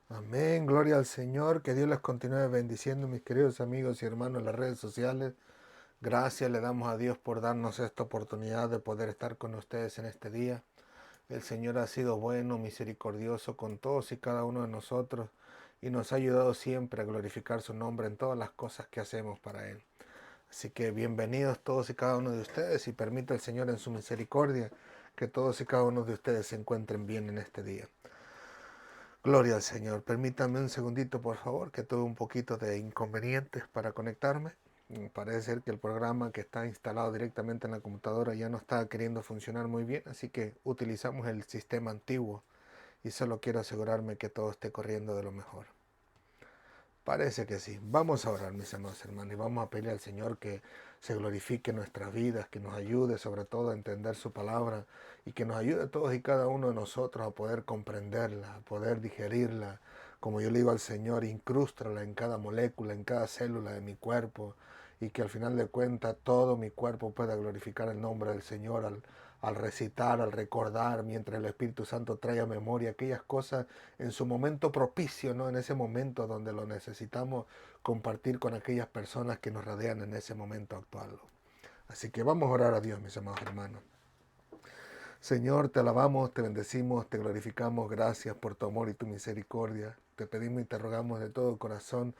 Amén, gloria al Señor, que Dios les continúe bendiciendo, mis queridos amigos y hermanos en las redes sociales. Gracias le damos a Dios por darnos esta oportunidad de poder estar con ustedes en este día. El Señor ha sido bueno, misericordioso con todos y cada uno de nosotros y nos ha ayudado siempre a glorificar su nombre en todas las cosas que hacemos para Él. Así que bienvenidos todos y cada uno de ustedes y permita el Señor en su misericordia que todos y cada uno de ustedes se encuentren bien en este día. Gloria al Señor. Permítame un segundito, por favor, que tuve un poquito de inconvenientes para conectarme. Parece ser que el programa que está instalado directamente en la computadora ya no está queriendo funcionar muy bien, así que utilizamos el sistema antiguo y solo quiero asegurarme que todo esté corriendo de lo mejor. Parece que sí. Vamos a orar, mis amados hermanos, y vamos a pedirle al Señor que se glorifique en nuestras vidas, que nos ayude sobre todo a entender su palabra y que nos ayude a todos y cada uno de nosotros a poder comprenderla, a poder digerirla. Como yo le digo al Señor, incrústrala en cada molécula, en cada célula de mi cuerpo y que al final de cuentas todo mi cuerpo pueda glorificar el nombre del Señor al recitar, al recordar, mientras el Espíritu Santo trae a memoria aquellas cosas en su momento propicio, ¿no? En ese momento donde lo necesitamos compartir con aquellas personas que nos rodean en ese momento actual. Así que vamos a orar a Dios, mis amados hermanos. Señor, te alabamos, te bendecimos, te glorificamos. Gracias por tu amor y tu misericordia. Te pedimos y te rogamos de todo corazón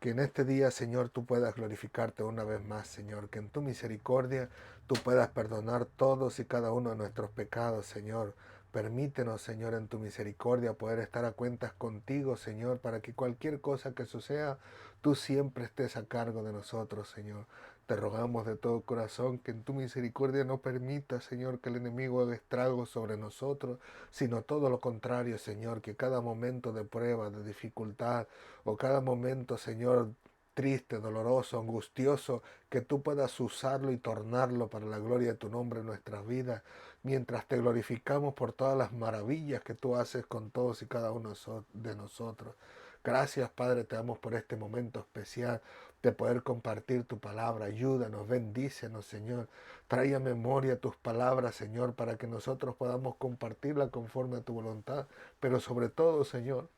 que en este día, Señor, tú puedas glorificarte una vez más, Señor. Que en tu misericordia tú puedas perdonar todos y cada uno de nuestros pecados, Señor. Permítenos, Señor, en tu misericordia poder estar a cuentas contigo, Señor, para que cualquier cosa que suceda, tú siempre estés a cargo de nosotros, Señor. Te rogamos de todo corazón que en tu misericordia no permita, Señor, que el enemigo haga estragos sobre nosotros, sino todo lo contrario, Señor, que cada momento de prueba, de dificultad o cada momento, Señor, triste, doloroso, angustioso, que tú puedas usarlo y tornarlo para la gloria de tu nombre en nuestras vidas, mientras te glorificamos por todas las maravillas que tú haces con todos y cada uno de nosotros. Gracias, Padre, te damos por este momento especial de poder compartir tu palabra. Ayúdanos, bendícenos, Señor. Trae a memoria tus palabras, Señor, para que nosotros podamos compartirla conforme a tu voluntad. Pero sobre todo, Señor,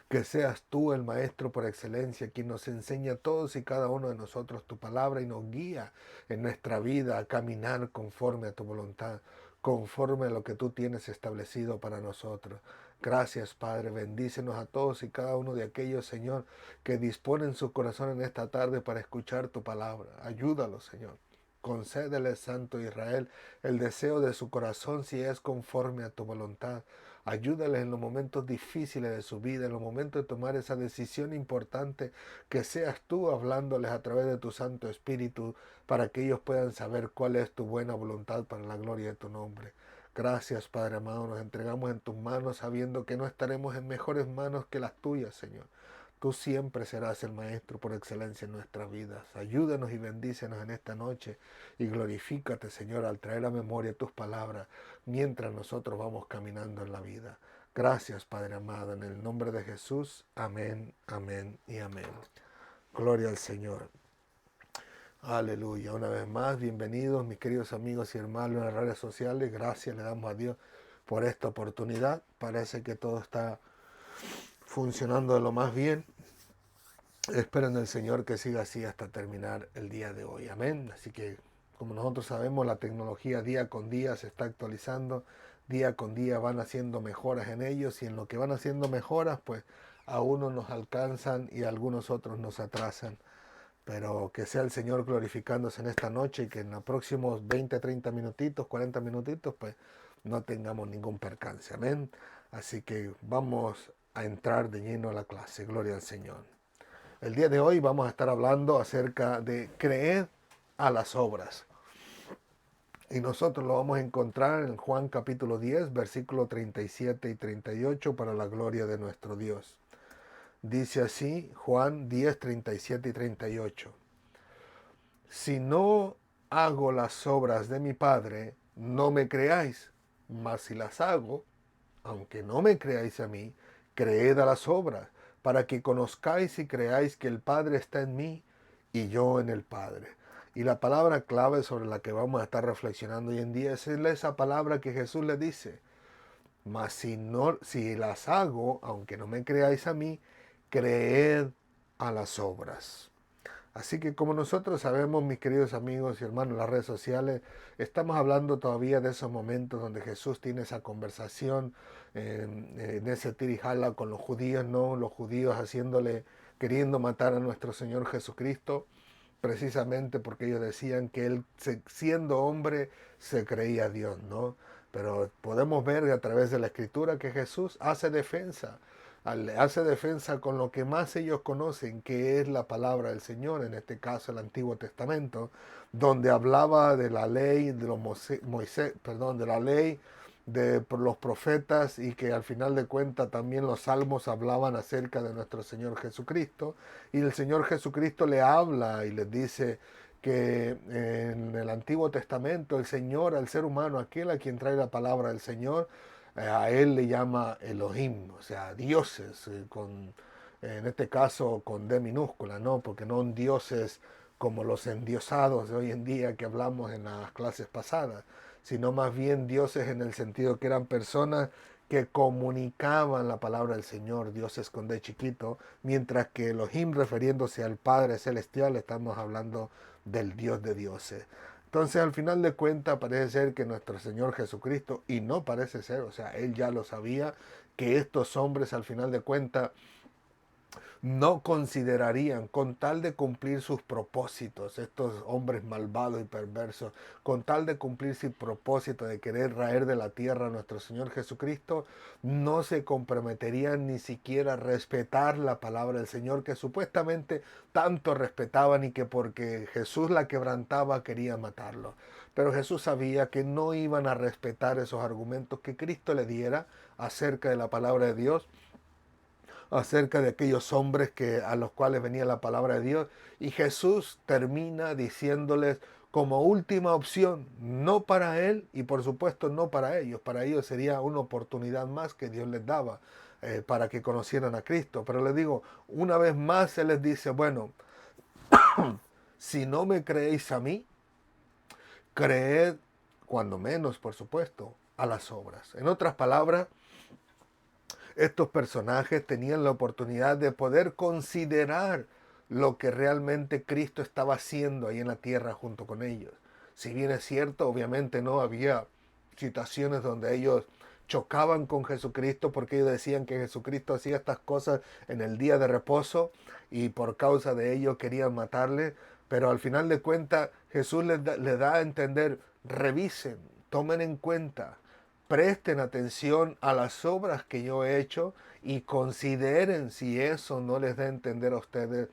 que seas tú el Maestro por excelencia, quien nos enseña a todos y cada uno de nosotros tu palabra y nos guía en nuestra vida a caminar conforme a tu voluntad, conforme a lo que tú tienes establecido para nosotros. Gracias, Padre. Bendícenos a todos y cada uno de aquellos, Señor, que disponen su corazón en esta tarde para escuchar tu palabra. Ayúdalos, Señor. Concédele, Santo Israel, el deseo de su corazón si es conforme a tu voluntad. Ayúdales en los momentos difíciles de su vida, en los momentos de tomar esa decisión importante, que seas tú hablándoles a través de tu Santo Espíritu para que ellos puedan saber cuál es tu buena voluntad para la gloria de tu nombre. Gracias, Padre amado, nos entregamos en tus manos sabiendo que no estaremos en mejores manos que las tuyas, Señor. Tú siempre serás el Maestro por excelencia en nuestras vidas. Ayúdanos y bendícenos en esta noche y glorifícate, Señor, al traer a memoria tus palabras mientras nosotros vamos caminando en la vida. Gracias, Padre amado, en el nombre de Jesús. Amén, amén y amén. Gloria al Señor. Aleluya. Una vez más, bienvenidos mis queridos amigos y hermanos en las redes sociales. Gracias le damos a Dios por esta oportunidad. Parece que todo está funcionando de lo más bien. Espero en el Señor que siga así hasta terminar el día de hoy. Amén. Así que, como nosotros sabemos, la tecnología día con día se está actualizando. Día con día van haciendo mejoras en ellos y en lo que van haciendo mejoras, pues a unos nos alcanzan y a algunos otros nos atrasan. Pero que sea el Señor glorificándose en esta noche y que en los próximos 20, 30 minutitos, 40 minutitos, pues no tengamos ningún percance. Amén. Así que vamos a entrar de lleno a la clase. Gloria al Señor. El día de hoy vamos a estar hablando acerca de creer a las obras. Y nosotros lo vamos a encontrar en Juan capítulo 10, versículo 37 y 38 para la gloria de nuestro Dios. Dice así Juan 10, 37 y 38. Si no hago las obras de mi Padre, no me creáis, mas si las hago, aunque no me creáis a mí, creed a las obras, para que conozcáis y creáis que el Padre está en mí y yo en el Padre. Y la palabra clave sobre la que vamos a estar reflexionando hoy en día es esa palabra que Jesús le dice. Mas si las hago, aunque no me creáis a mí, creed a las obras. Así que como nosotros sabemos, mis queridos amigos y hermanos, en las redes sociales, estamos hablando todavía de esos momentos donde Jesús tiene esa conversación en ese tirijala con los judíos, ¿no? Los judíos queriendo matar a nuestro Señor Jesucristo, precisamente porque ellos decían que él, siendo hombre, se creía Dios, ¿no? Pero podemos ver a través de la Escritura que Jesús hace defensa con lo que más ellos conocen, que es la palabra del Señor, en este caso el Antiguo Testamento, donde hablaba de la ley de los de la ley de los profetas, y que al final de cuentas también los salmos hablaban acerca de nuestro Señor Jesucristo, y el Señor Jesucristo le habla y les dice que en el Antiguo Testamento el Señor al ser humano, aquel a quien trae la palabra del Señor, a él le llama Elohim, o sea, dioses, en este caso con D minúscula, ¿no? Porque no dioses como los endiosados de hoy en día que hablamos en las clases pasadas, sino más bien dioses en el sentido que eran personas que comunicaban la palabra del Señor, dioses con D chiquito, mientras que Elohim, refiriéndose al Padre Celestial, estamos hablando del Dios de dioses. Entonces, al final de cuentas, parece ser que nuestro Señor Jesucristo, y no parece ser, o sea, Él ya lo sabía, que estos hombres, al final de cuentas, no considerarían, con tal de cumplir sus propósitos, estos hombres malvados y perversos, con tal de cumplir su propósito de querer raer de la tierra a nuestro Señor Jesucristo, no se comprometerían ni siquiera a respetar la palabra del Señor, que supuestamente tanto respetaban, y que porque Jesús la quebrantaba querían matarlo. Pero Jesús sabía que no iban a respetar esos argumentos que Cristo le diera acerca de la palabra de Dios, acerca de aquellos hombres a los cuales venía la palabra de Dios. Y Jesús termina diciéndoles como última opción, no para él y por supuesto no para ellos sería una oportunidad más que Dios les daba para que conocieran a Cristo. Pero les digo, una vez más Él les dice, bueno, si no me creéis a mí, creed, cuando menos por supuesto, a las obras. En otras palabras, estos personajes tenían la oportunidad de poder considerar lo que realmente Cristo estaba haciendo ahí en la tierra junto con ellos. Si bien es cierto, obviamente no había situaciones donde ellos chocaban con Jesucristo, porque ellos decían que Jesucristo hacía estas cosas en el día de reposo y por causa de ello querían matarle, pero al final de cuentas Jesús les da a entender, revisen, tomen en cuenta, presten atención a las obras que yo he hecho y consideren si eso no les da a entender a ustedes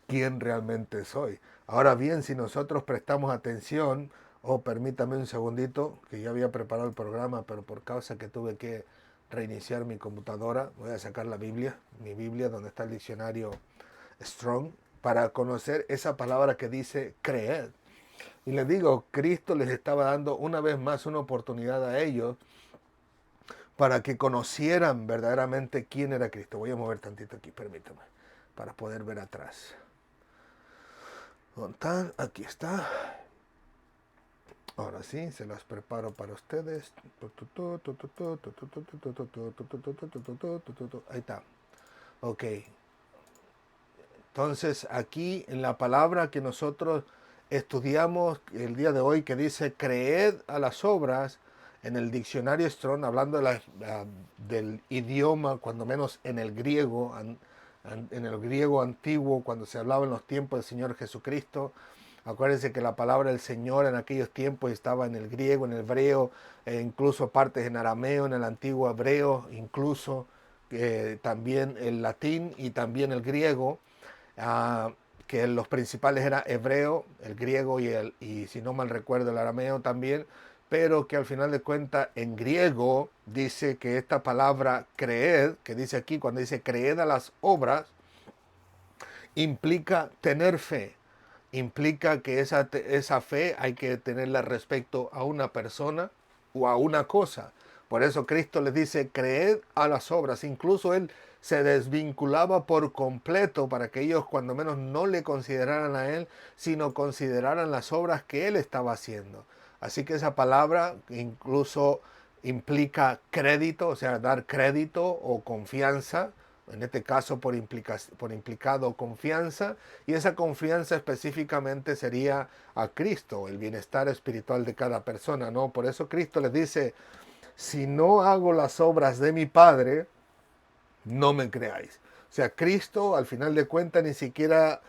quién realmente soy. Ahora bien, si nosotros prestamos atención, permítame un segundito, que ya había preparado el programa, pero por causa que tuve que reiniciar mi computadora, voy a sacar la Biblia, mi Biblia, donde está el diccionario Strong, para conocer esa palabra que dice creer. Y les digo, Cristo les estaba dando una vez más una oportunidad a ellos para que conocieran verdaderamente quién era Cristo. Voy a mover tantito aquí, permítame, para poder ver atrás. Aquí está. Ahora sí, se las preparo para ustedes. Ahí está. Ok. Entonces, aquí en la palabra que nosotros estudiamos el día de hoy, que dice creed a las obras, en el diccionario Strong, hablando del idioma, cuando menos en el griego, en el griego antiguo, cuando se hablaba en los tiempos del Señor Jesucristo. Acuérdense que la palabra del Señor en aquellos tiempos estaba en el griego, en el hebreo, incluso partes en arameo, en el antiguo hebreo, incluso también el latín y también el griego. Que los principales eran hebreo, el griego y si no mal recuerdo el arameo también, pero que al final de cuentas en griego dice que esta palabra creed, que dice aquí cuando dice creed a las obras, implica tener fe, implica que esa fe hay que tenerla respecto a una persona o a una cosa. Por eso Cristo les dice, creed a las obras. Incluso Él se desvinculaba por completo para que ellos cuando menos no le consideraran a Él, sino consideraran las obras que Él estaba haciendo. Así que esa palabra incluso implica crédito, o sea, dar crédito o confianza, en este caso por implicado confianza, y esa confianza específicamente sería a Cristo, el bienestar espiritual de cada persona, ¿no? Por eso Cristo les dice, si no hago las obras de mi Padre, no me creáis. O sea, Cristo al final de cuentas ni siquiera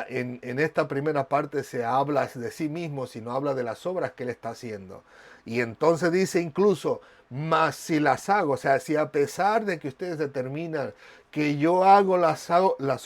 en esta primera parte se habla de sí mismo, sino habla de las obras que él está haciendo. Y entonces dice incluso, más si las hago, o sea, si a pesar de que ustedes determinan que yo hago las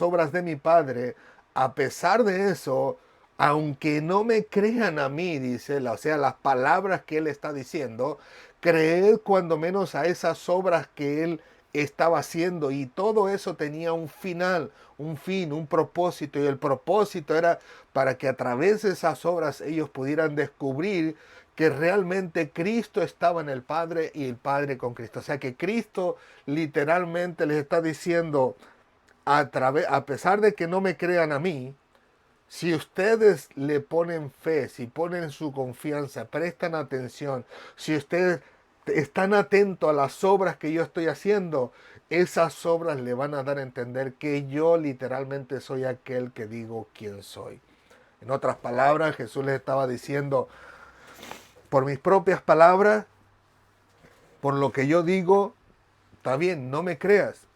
obras de mi Padre, a pesar de eso, aunque no me crean a mí, dice, o sea, las palabras que él está diciendo, creed cuando menos a esas obras que él estaba haciendo, y todo eso tenía un final, un fin, un propósito, y el propósito era para que a través de esas obras ellos pudieran descubrir que realmente Cristo estaba en el Padre y el Padre con Cristo. O sea que Cristo literalmente les está diciendo, a pesar de que no me crean a mí, si ustedes le ponen fe, si ponen su confianza, prestan atención, si ustedes están atentos a las obras que yo estoy haciendo, esas obras le van a dar a entender que yo literalmente soy aquel que digo quién soy. En otras palabras, Jesús les estaba diciendo, por mis propias palabras, por lo que yo digo, está bien, no me creas,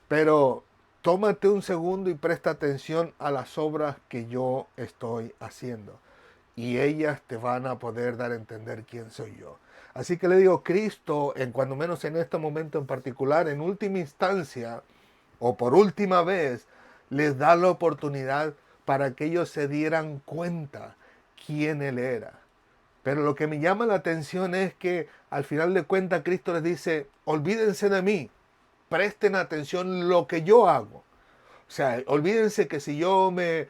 pero tómate un segundo y presta atención a las obras que yo estoy haciendo. Y ellas te van a poder dar a entender quién soy yo. Así que le digo, Cristo, en cuando menos en este momento en particular, en última instancia, o por última vez, les da la oportunidad para que ellos se dieran cuenta quién Él era. Pero lo que me llama la atención es que al final de cuentas Cristo les dice, olvídense de mí, presten atención lo que yo hago. O sea, olvídense que si yo me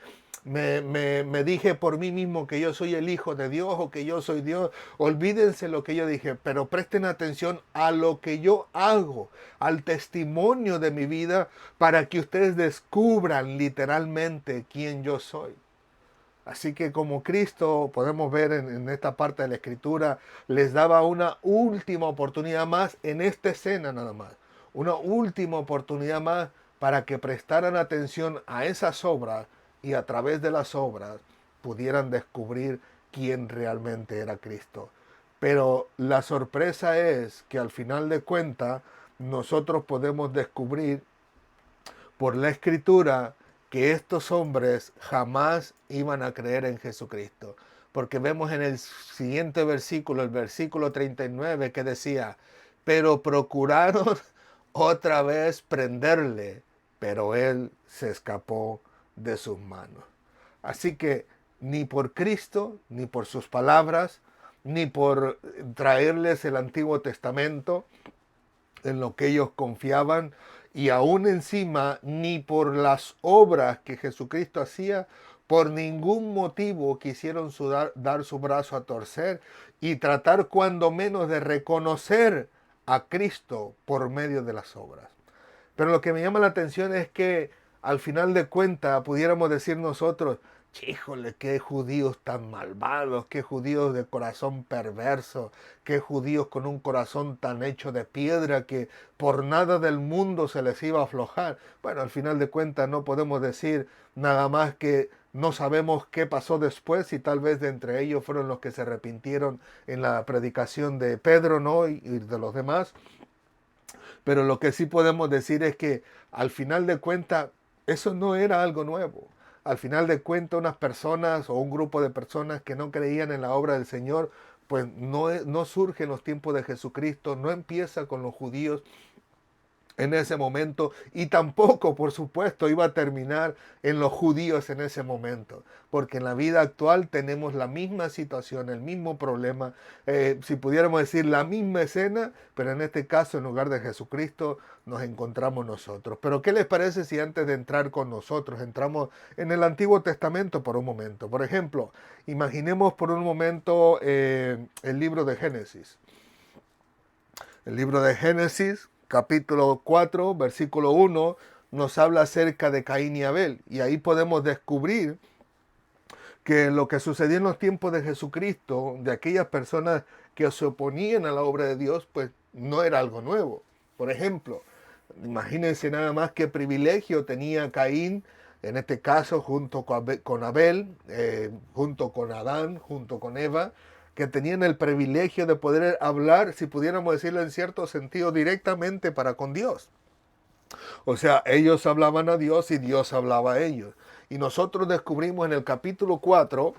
dije por mí mismo que yo soy el Hijo de Dios o que yo soy Dios, olvídense lo que yo dije, pero presten atención a lo que yo hago, al testimonio de mi vida, para que ustedes descubran literalmente quién yo soy. Así que como Cristo, podemos ver en esta parte de la Escritura, les daba una última oportunidad más en esta escena nada más. Una última oportunidad más para que prestaran atención a esas obras y a través de las obras pudieran descubrir quién realmente era Cristo. Pero la sorpresa es que al final de cuentas nosotros podemos descubrir por la Escritura que estos hombres jamás iban a creer en Jesucristo. Porque vemos en el siguiente versículo, el versículo 39, que decía, pero procuraron otra vez prenderle, pero él se escapó de sus manos. Así que ni por Cristo, ni por sus palabras, ni por traerles el Antiguo Testamento, en lo que ellos confiaban, y aún encima ni por las obras que Jesucristo hacía, por ningún motivo quisieron dar su brazo a torcer y tratar cuando menos de reconocer a Cristo por medio de las obras. Pero lo que me llama la atención es que al final de cuentas pudiéramos decir nosotros, híjole, qué judíos tan malvados, qué judíos de corazón perverso, qué judíos con un corazón tan hecho de piedra que por nada del mundo se les iba a aflojar. Bueno, al final de cuentas no podemos decir nada más que no sabemos qué pasó después y tal vez de entre ellos fueron los que se arrepintieron en la predicación de Pedro, ¿no? Y de los demás. Pero lo que sí podemos decir es que al final de cuentas eso no era algo nuevo. Al final de cuentas unas personas o un grupo de personas que no creían en la obra del Señor, pues no surge en los tiempos de Jesucristo, no empieza con los judíos en ese momento y tampoco, por supuesto, iba a terminar en los judíos en ese momento, porque en la vida actual tenemos la misma situación, el mismo problema, si pudiéramos decir la misma escena, pero en este caso en lugar de Jesucristo nos encontramos nosotros. Pero ¿qué les parece si antes de entrar con nosotros entramos en el Antiguo Testamento por un momento? Por ejemplo, imaginemos por un momento el libro de Génesis. El libro de Génesis, capítulo 4, versículo 1, nos habla acerca de Caín y Abel. Y ahí podemos descubrir que lo que sucedió en los tiempos de Jesucristo, de aquellas personas que se oponían a la obra de Dios, pues no era algo nuevo. Por ejemplo, imagínense nada más qué privilegio tenía Caín, en este caso junto con Abel, junto con Adán, junto con Eva, que tenían el privilegio de poder hablar, si pudiéramos decirlo en cierto sentido, directamente para con Dios. O sea, ellos hablaban a Dios y Dios hablaba a ellos. Y nosotros descubrimos en el capítulo 4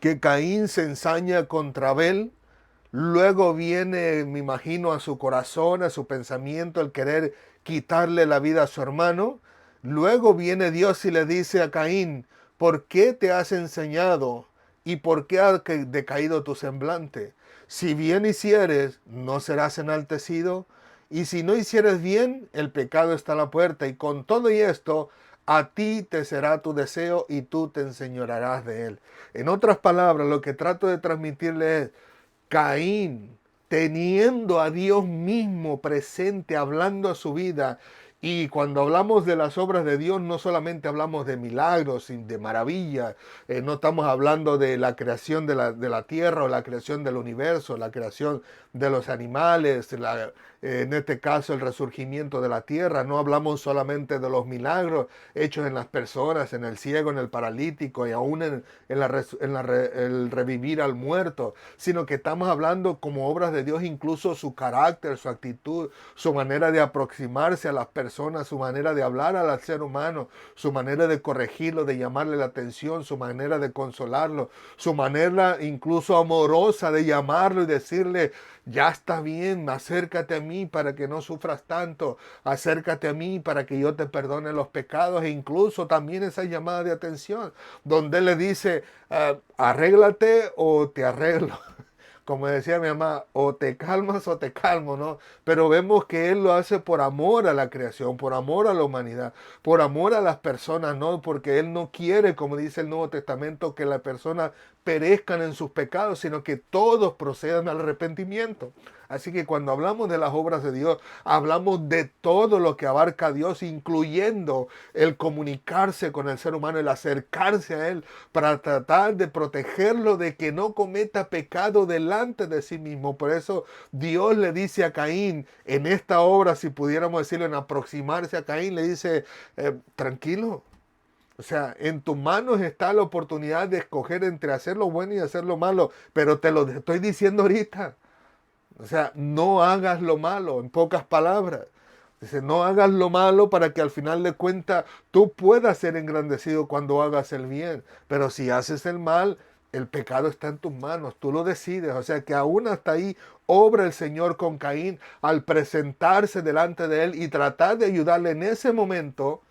que Caín se ensaña contra Abel. Luego viene, me imagino, a su corazón, a su pensamiento, el querer quitarle la vida a su hermano. Luego viene Dios y le dice a Caín, ¿por qué te has enseñado y por qué ha decaído tu semblante? Si bien hicieres, no serás enaltecido. Y si no hicieres bien, el pecado está a la puerta. Y con todo y esto, a ti te será tu deseo y tú te enseñorearás de él. En otras palabras, lo que trato de transmitirle es, Caín, teniendo a Dios mismo presente, hablando a su vida, y cuando hablamos de las obras de Dios, no solamente hablamos de milagros y de maravillas, no estamos hablando de la creación de la tierra o la creación del universo, la creación de los animales, en este caso el resurgimiento de la tierra, no hablamos solamente de los milagros hechos en las personas, en el ciego, en el paralítico y aún el revivir al muerto, sino que estamos hablando como obras de Dios, incluso su carácter, su actitud, su manera de aproximarse a las personas, su manera de hablar al ser humano, su manera de corregirlo, de llamarle la atención, su manera de consolarlo, su manera incluso amorosa de llamarlo y decirle, ya está bien, acércate a mí para que no sufras tanto, acércate a mí para que yo te perdone los pecados, e incluso también esa llamada de atención, donde él le dice, arréglate o te arreglo. Como decía mi mamá, o te calmas o te calmo, ¿no? Pero vemos que Él lo hace por amor a la creación, por amor a la humanidad, por amor a las personas, ¿no? Porque Él no quiere, como dice el Nuevo Testamento, que las personas perezcan en sus pecados, sino que todos procedan al arrepentimiento. Así que cuando hablamos de las obras de Dios, hablamos de todo lo que abarca a Dios, incluyendo el comunicarse con el ser humano, el acercarse a Él para tratar de protegerlo de que no cometa pecado delante de sí mismo. Por eso Dios le dice a Caín, en esta obra, si pudiéramos decirlo, en aproximarse a Caín, le dice, tranquilo. O sea, en tus manos está la oportunidad de escoger entre hacer lo bueno y hacer lo malo, pero te lo estoy diciendo ahorita. O sea, no hagas lo malo, en pocas palabras. Dice, no hagas lo malo para que al final de cuentas tú puedas ser engrandecido cuando hagas el bien. Pero si haces el mal, el pecado está en tus manos, tú lo decides. O sea que aún hasta ahí obra el Señor con Caín al presentarse delante de él y tratar de ayudarle en ese momento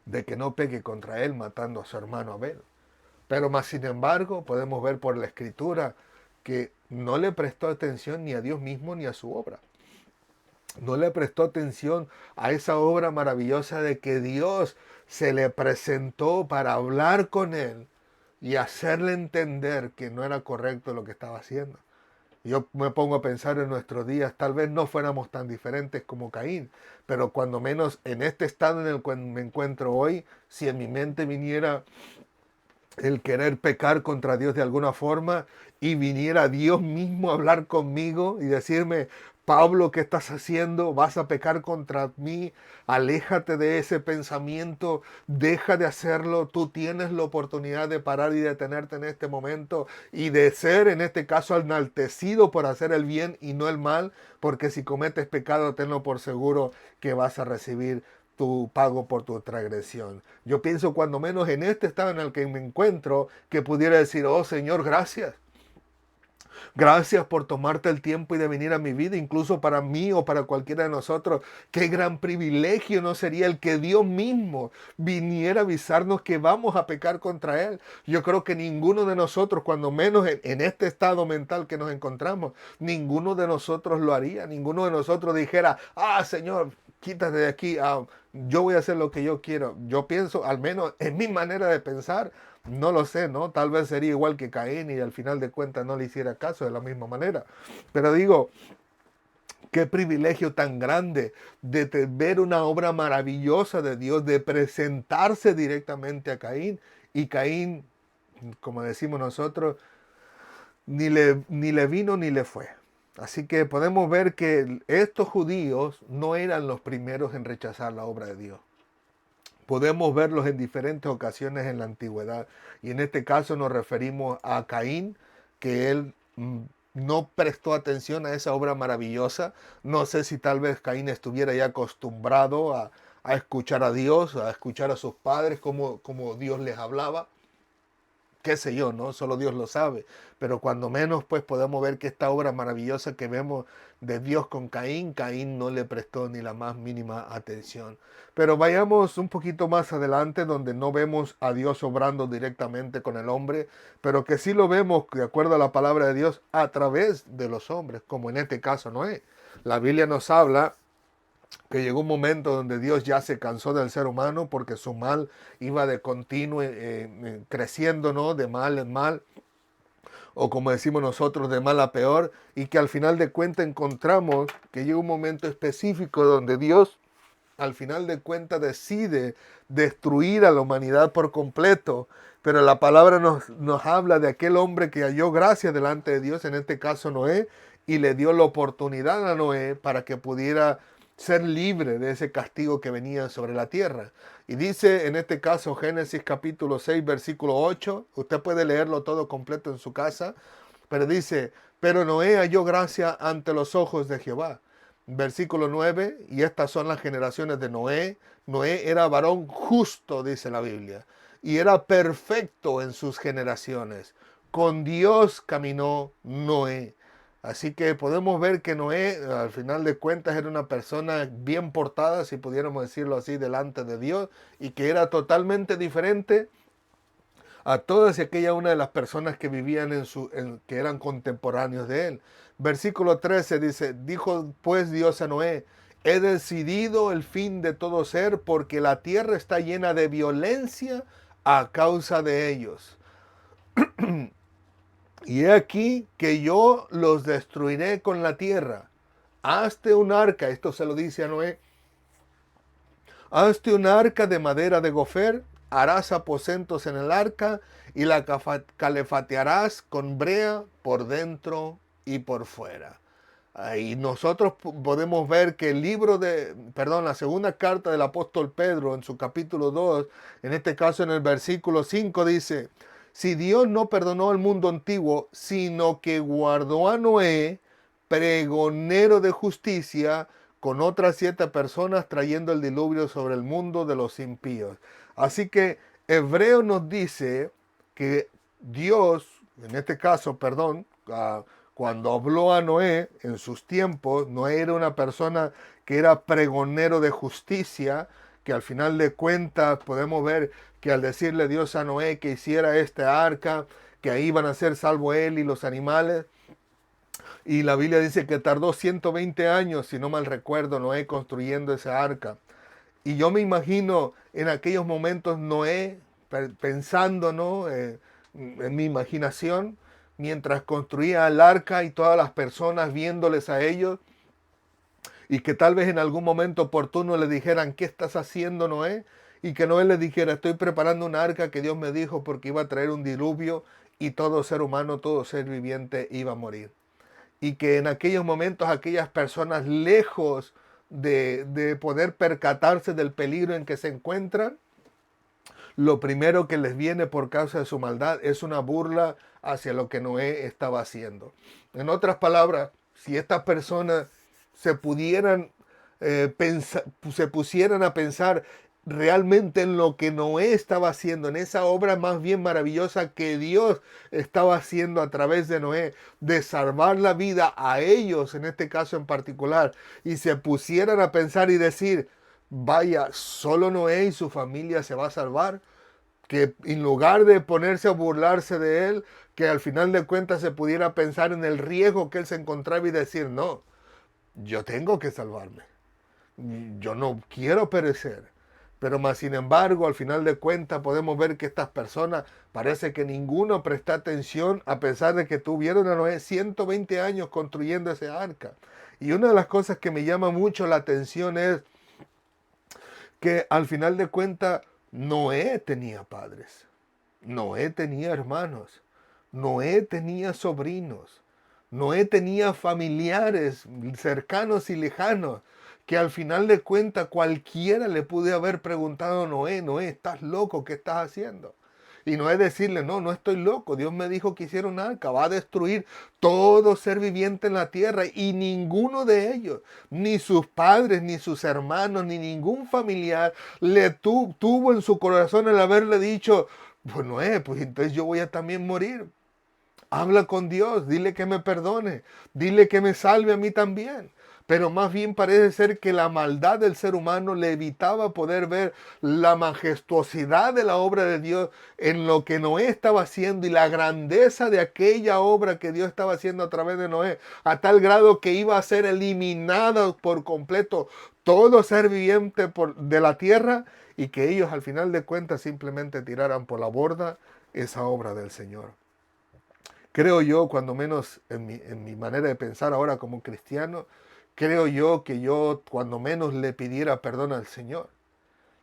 de que no peque contra él matando a su hermano Abel. Pero más sin embargo podemos ver por la escritura que no le prestó atención ni a Dios mismo ni a su obra. No le prestó atención a esa obra maravillosa de que Dios se le presentó para hablar con él y hacerle entender que no era correcto lo que estaba haciendo. Yo me pongo a pensar en nuestros días, tal vez no fuéramos tan diferentes como Caín, pero cuando menos en este estado en el que me encuentro hoy, si en mi mente viniera el querer pecar contra Dios de alguna forma y viniera Dios mismo a hablar conmigo y decirme, Pablo, ¿qué estás haciendo? ¿Vas a pecar contra mí? Aléjate de ese pensamiento, deja de hacerlo. Tú tienes la oportunidad de parar y detenerte en este momento y de ser, en este caso, enaltecido por hacer el bien y no el mal, porque si cometes pecado, tenlo por seguro que vas a recibir tu pago por tu transgresión. Yo pienso cuando menos en este estado en el que me encuentro, que pudiera decir, oh Señor, gracias. Gracias por tomarte el tiempo y de venir a mi vida, incluso para mí o para cualquiera de nosotros. Qué gran privilegio no sería el que Dios mismo viniera a avisarnos que vamos a pecar contra Él. Yo creo que ninguno de nosotros, cuando menos en este estado mental que nos encontramos, ninguno de nosotros lo haría. Ninguno de nosotros dijera, Señor, quítate de aquí, yo voy a hacer lo que yo quiero. Yo pienso, al menos en mi manera de pensar, no lo sé, ¿no? Tal vez sería igual que Caín y al final de cuentas no le hiciera caso de la misma manera. Pero digo, qué privilegio tan grande de ver una obra maravillosa de Dios, de presentarse directamente a Caín. Y Caín, como decimos nosotros, ni le vino ni le fue. Así que podemos ver que estos judíos no eran los primeros en rechazar la obra de Dios. Podemos verlos en diferentes ocasiones en la antigüedad. Y en este caso nos referimos a Caín, que él no prestó atención a esa obra maravillosa. No sé si tal vez Caín estuviera ya acostumbrado a escuchar a Dios, a escuchar a sus padres, como Dios les hablaba. Qué sé yo, ¿no? Solo Dios lo sabe. Pero cuando menos, pues podemos ver que esta obra maravillosa que vemos de Dios con Caín, Caín no le prestó ni la más mínima atención. Pero vayamos un poquito más adelante, donde no vemos a Dios obrando directamente con el hombre, pero que sí lo vemos, de acuerdo a la palabra de Dios, a través de los hombres, como en este caso Noé. La Biblia nos habla que llegó un momento donde Dios ya se cansó del ser humano porque su mal iba de continuo creciendo, ¿no? De mal en mal, o como decimos nosotros, de mal a peor, y que al final de cuentas encontramos que llega un momento específico donde Dios al final de cuentas decide destruir a la humanidad por completo. Pero la palabra nos habla de aquel hombre que halló gracia delante de Dios, en este caso Noé, y le dio la oportunidad a Noé para que pudiera ser libre de ese castigo que venía sobre la tierra. Y dice en este caso Génesis capítulo 6 versículo 8, usted puede leerlo todo completo en su casa, pero dice, pero Noé halló gracia ante los ojos de Jehová. Versículo 9, y estas son las generaciones de Noé. Noé era varón justo, dice la Biblia, y era perfecto en sus generaciones. Con Dios caminó Noé. Así que podemos ver que Noé, al final de cuentas, era una persona bien portada, si pudiéramos decirlo así, delante de Dios, y que era totalmente diferente a todas y aquella una de las personas que vivían que eran contemporáneos de él. Versículo 13 dice, dijo pues Dios a Noé, he decidido el fin de todo ser porque la tierra está llena de violencia a causa de ellos. Y he aquí que yo los destruiré con la tierra. Hazte un arca, esto se lo dice a Noé, hazte un arca de madera de gofer, harás aposentos en el arca y la calefatearás con brea por dentro y por fuera. Y nosotros podemos ver que la segunda carta del apóstol Pedro en su capítulo 2, en este caso en el versículo 5 dice, si Dios no perdonó al mundo antiguo, sino que guardó a Noé, pregonero de justicia, con otras 7 personas trayendo el diluvio sobre el mundo de los impíos. Así que Hebreo nos dice que Dios, en este caso, cuando habló a Noé en sus tiempos, Noé era una persona que era pregonero de justicia, que al final de cuentas podemos ver que al decirle Dios a Noé que hiciera esta arca, que ahí iban a ser salvo él y los animales, y la Biblia dice que tardó 120 años, si no mal recuerdo, Noé construyendo esa arca. Y yo me imagino en aquellos momentos Noé pensando, ¿no? En mi imaginación, mientras construía el arca y todas las personas viéndoles a ellos, y que tal vez en algún momento oportuno le dijeran, ¿qué estás haciendo, Noé? Y que Noé le dijera, estoy preparando un arca que Dios me dijo porque iba a traer un diluvio y todo ser humano, todo ser viviente iba a morir. Y que en aquellos momentos aquellas personas, lejos de poder percatarse del peligro en que se encuentran, lo primero que les viene por causa de su maldad es una burla hacia lo que Noé estaba haciendo. En otras palabras, si estas personas se pudieran se pusieran a pensar realmente en lo que Noé estaba haciendo, en esa obra más bien maravillosa que Dios estaba haciendo a través de Noé, de salvar la vida a ellos, en este caso en particular, y se pusieran a pensar y decir, vaya, solo Noé y su familia se va a salvar, que en lugar de ponerse a burlarse de él, que al final de cuentas se pudiera pensar en el riesgo que él se encontraba y decir, no, yo tengo que salvarme, yo no quiero perecer. Pero más sin embargo, al final de cuentas podemos ver que estas personas parece que ninguno presta atención a pesar de que tuvieron a Noé 120 años construyendo ese arca. Y una de las cosas que me llama mucho la atención es que al final de cuentas Noé tenía padres, Noé tenía hermanos, Noé tenía sobrinos, Noé tenía familiares cercanos y lejanos, que al final de cuentas cualquiera le pudo haber preguntado a Noé, Noé, ¿estás loco? ¿Qué estás haciendo? Y Noé decirle, no, no estoy loco, Dios me dijo que hiciera un arca, va a destruir todo ser viviente en la tierra y ninguno de ellos, ni sus padres, ni sus hermanos, ni ningún familiar tuvo en su corazón el haberle dicho, pues Noé, pues entonces yo voy a también morir. Habla con Dios, dile que me perdone, dile que me salve a mí también. Pero más bien parece ser que la maldad del ser humano le evitaba poder ver la majestuosidad de la obra de Dios en lo que Noé estaba haciendo y la grandeza de aquella obra que Dios estaba haciendo a través de Noé, a tal grado que iba a ser eliminada por completo todo ser viviente de la tierra y que ellos al final de cuentas simplemente tiraran por la borda esa obra del Señor. Creo yo, cuando menos en mi manera de pensar ahora como cristiano, creo yo que yo cuando menos le pidiera perdón al Señor.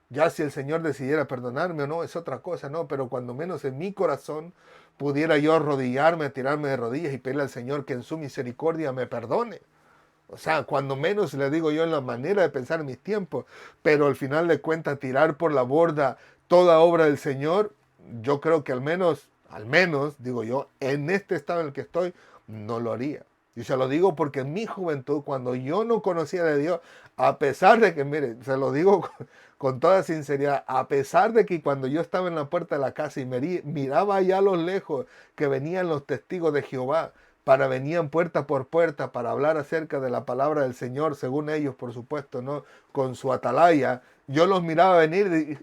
Ya si el Señor decidiera perdonarme o no, es otra cosa, ¿no? Pero cuando menos en mi corazón pudiera yo arrodillarme, tirarme de rodillas y pedirle al Señor que en su misericordia me perdone. O sea, cuando menos le digo yo en la manera de pensar en mis tiempos, pero al final de cuentas tirar por la borda toda obra del Señor, yo creo que al menos, digo yo, en este estado en el que estoy, no lo haría. Y se lo digo porque en mi juventud, cuando yo no conocía de Dios, a pesar de que, mire, se lo digo con toda sinceridad, a pesar de que cuando yo estaba en la puerta de la casa y miraba allá a lo lejos que venían los testigos de Jehová, venían puerta por puerta para hablar acerca de la palabra del Señor, según ellos, por supuesto, ¿no? Con su atalaya, yo los miraba venir y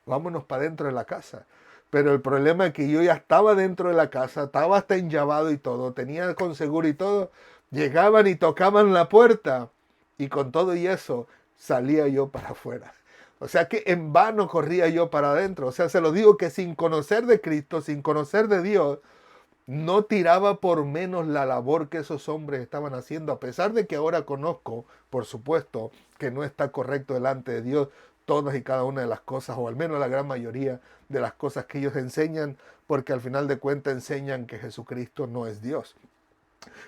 vámonos para dentro de la casa. Pero el problema es que yo ya estaba dentro de la casa, estaba hasta enllavado y todo, tenía con seguro y todo, llegaban y tocaban la puerta y con todo y eso salía yo para afuera. O sea que en vano corría yo para adentro. O sea, se lo digo que sin conocer de Cristo, sin conocer de Dios, no tiraba por menos la labor que esos hombres estaban haciendo, a pesar de que ahora conozco, por supuesto, que no está correcto delante de Dios todas y cada una de las cosas, o al menos la gran mayoría de las cosas que ellos enseñan, porque al final de cuentas enseñan que Jesucristo no es Dios.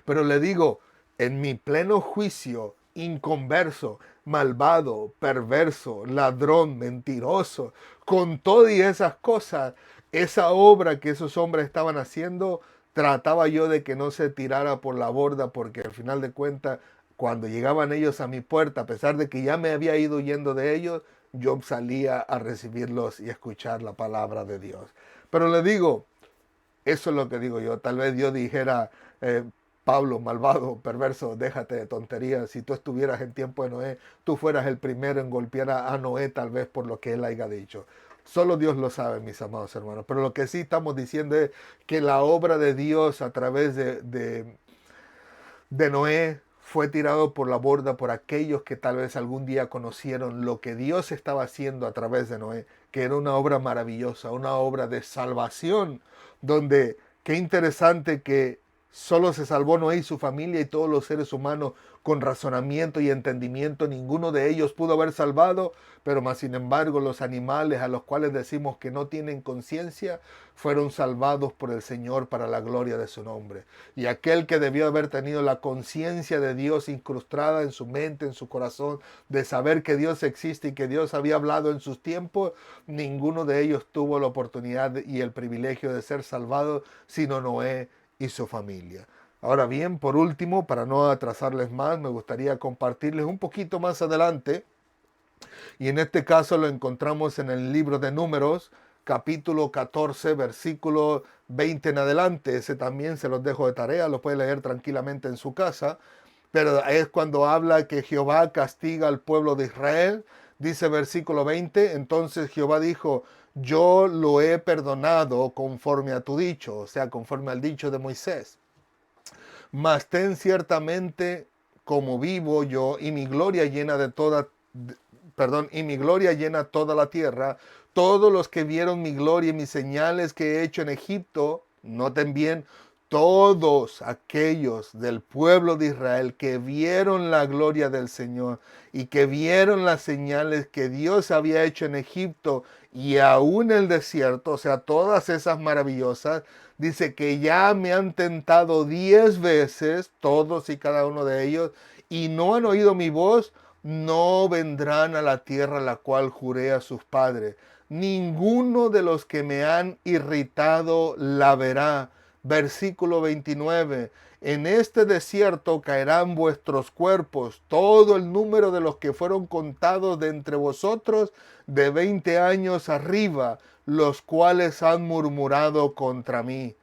Pero le digo, en mi pleno juicio, inconverso, malvado, perverso, ladrón, mentiroso, con todas esas cosas, esa obra que esos hombres estaban haciendo, trataba yo de que no se tirara por la borda, porque al final de cuentas, cuando llegaban ellos a mi puerta, a pesar de que ya me había ido huyendo de ellos, yo salía a recibirlos y a escuchar la palabra de Dios. Pero le digo, eso es lo que digo yo. Tal vez Dios dijera, Pablo, malvado, perverso, déjate de tonterías. Si tú estuvieras en tiempo de Noé, tú fueras el primero en golpear a Noé, tal vez por lo que él haya dicho. Solo Dios lo sabe, mis amados hermanos. Pero lo que sí estamos diciendo es que la obra de Dios a través de Noé fue tirado por la borda por aquellos que tal vez algún día conocieron lo que Dios estaba haciendo a través de Noé, que era una obra maravillosa, una obra de salvación, donde qué interesante que solo se salvó Noé y su familia y todos los seres humanos con razonamiento y entendimiento, ninguno de ellos pudo haber salvado, pero más sin embargo los animales a los cuales decimos que no tienen conciencia fueron salvados por el Señor para la gloria de su nombre. Y aquel que debió haber tenido la conciencia de Dios incrustada en su mente, en su corazón, de saber que Dios existe y que Dios había hablado en sus tiempos, ninguno de ellos tuvo la oportunidad y el privilegio de ser salvado, sino Noé y su familia. Ahora bien, por último, para no atrasarles más, me gustaría compartirles un poquito más adelante, y en este caso lo encontramos en el libro de Números, capítulo 14, versículo 20 en adelante. Ese también se los dejo de tarea, lo puede leer tranquilamente en su casa. Pero es cuando habla que Jehová castiga al pueblo de Israel. Dice versículo 20, entonces Jehová dijo, yo lo he perdonado conforme a tu dicho, o sea, conforme al dicho de Moisés. Mas ten ciertamente como vivo yo y mi gloria llena de toda, perdón, y mi gloria llena toda la tierra. Todos los que vieron mi gloria y mis señales que he hecho en Egipto, noten bien, todos aquellos del pueblo de Israel que vieron la gloria del Señor y que vieron las señales que Dios había hecho en Egipto y aún en el desierto, o sea, todas esas maravillosas, dice que ya me han tentado 10 veces, todos y cada uno de ellos, y no han oído mi voz, no vendrán a la tierra la cual juré a sus padres. Ninguno de los que me han irritado la verá. Versículo 29. En este desierto caerán vuestros cuerpos, todo el número de los que fueron contados de entre vosotros de 20 años arriba, los cuales han murmurado contra mí.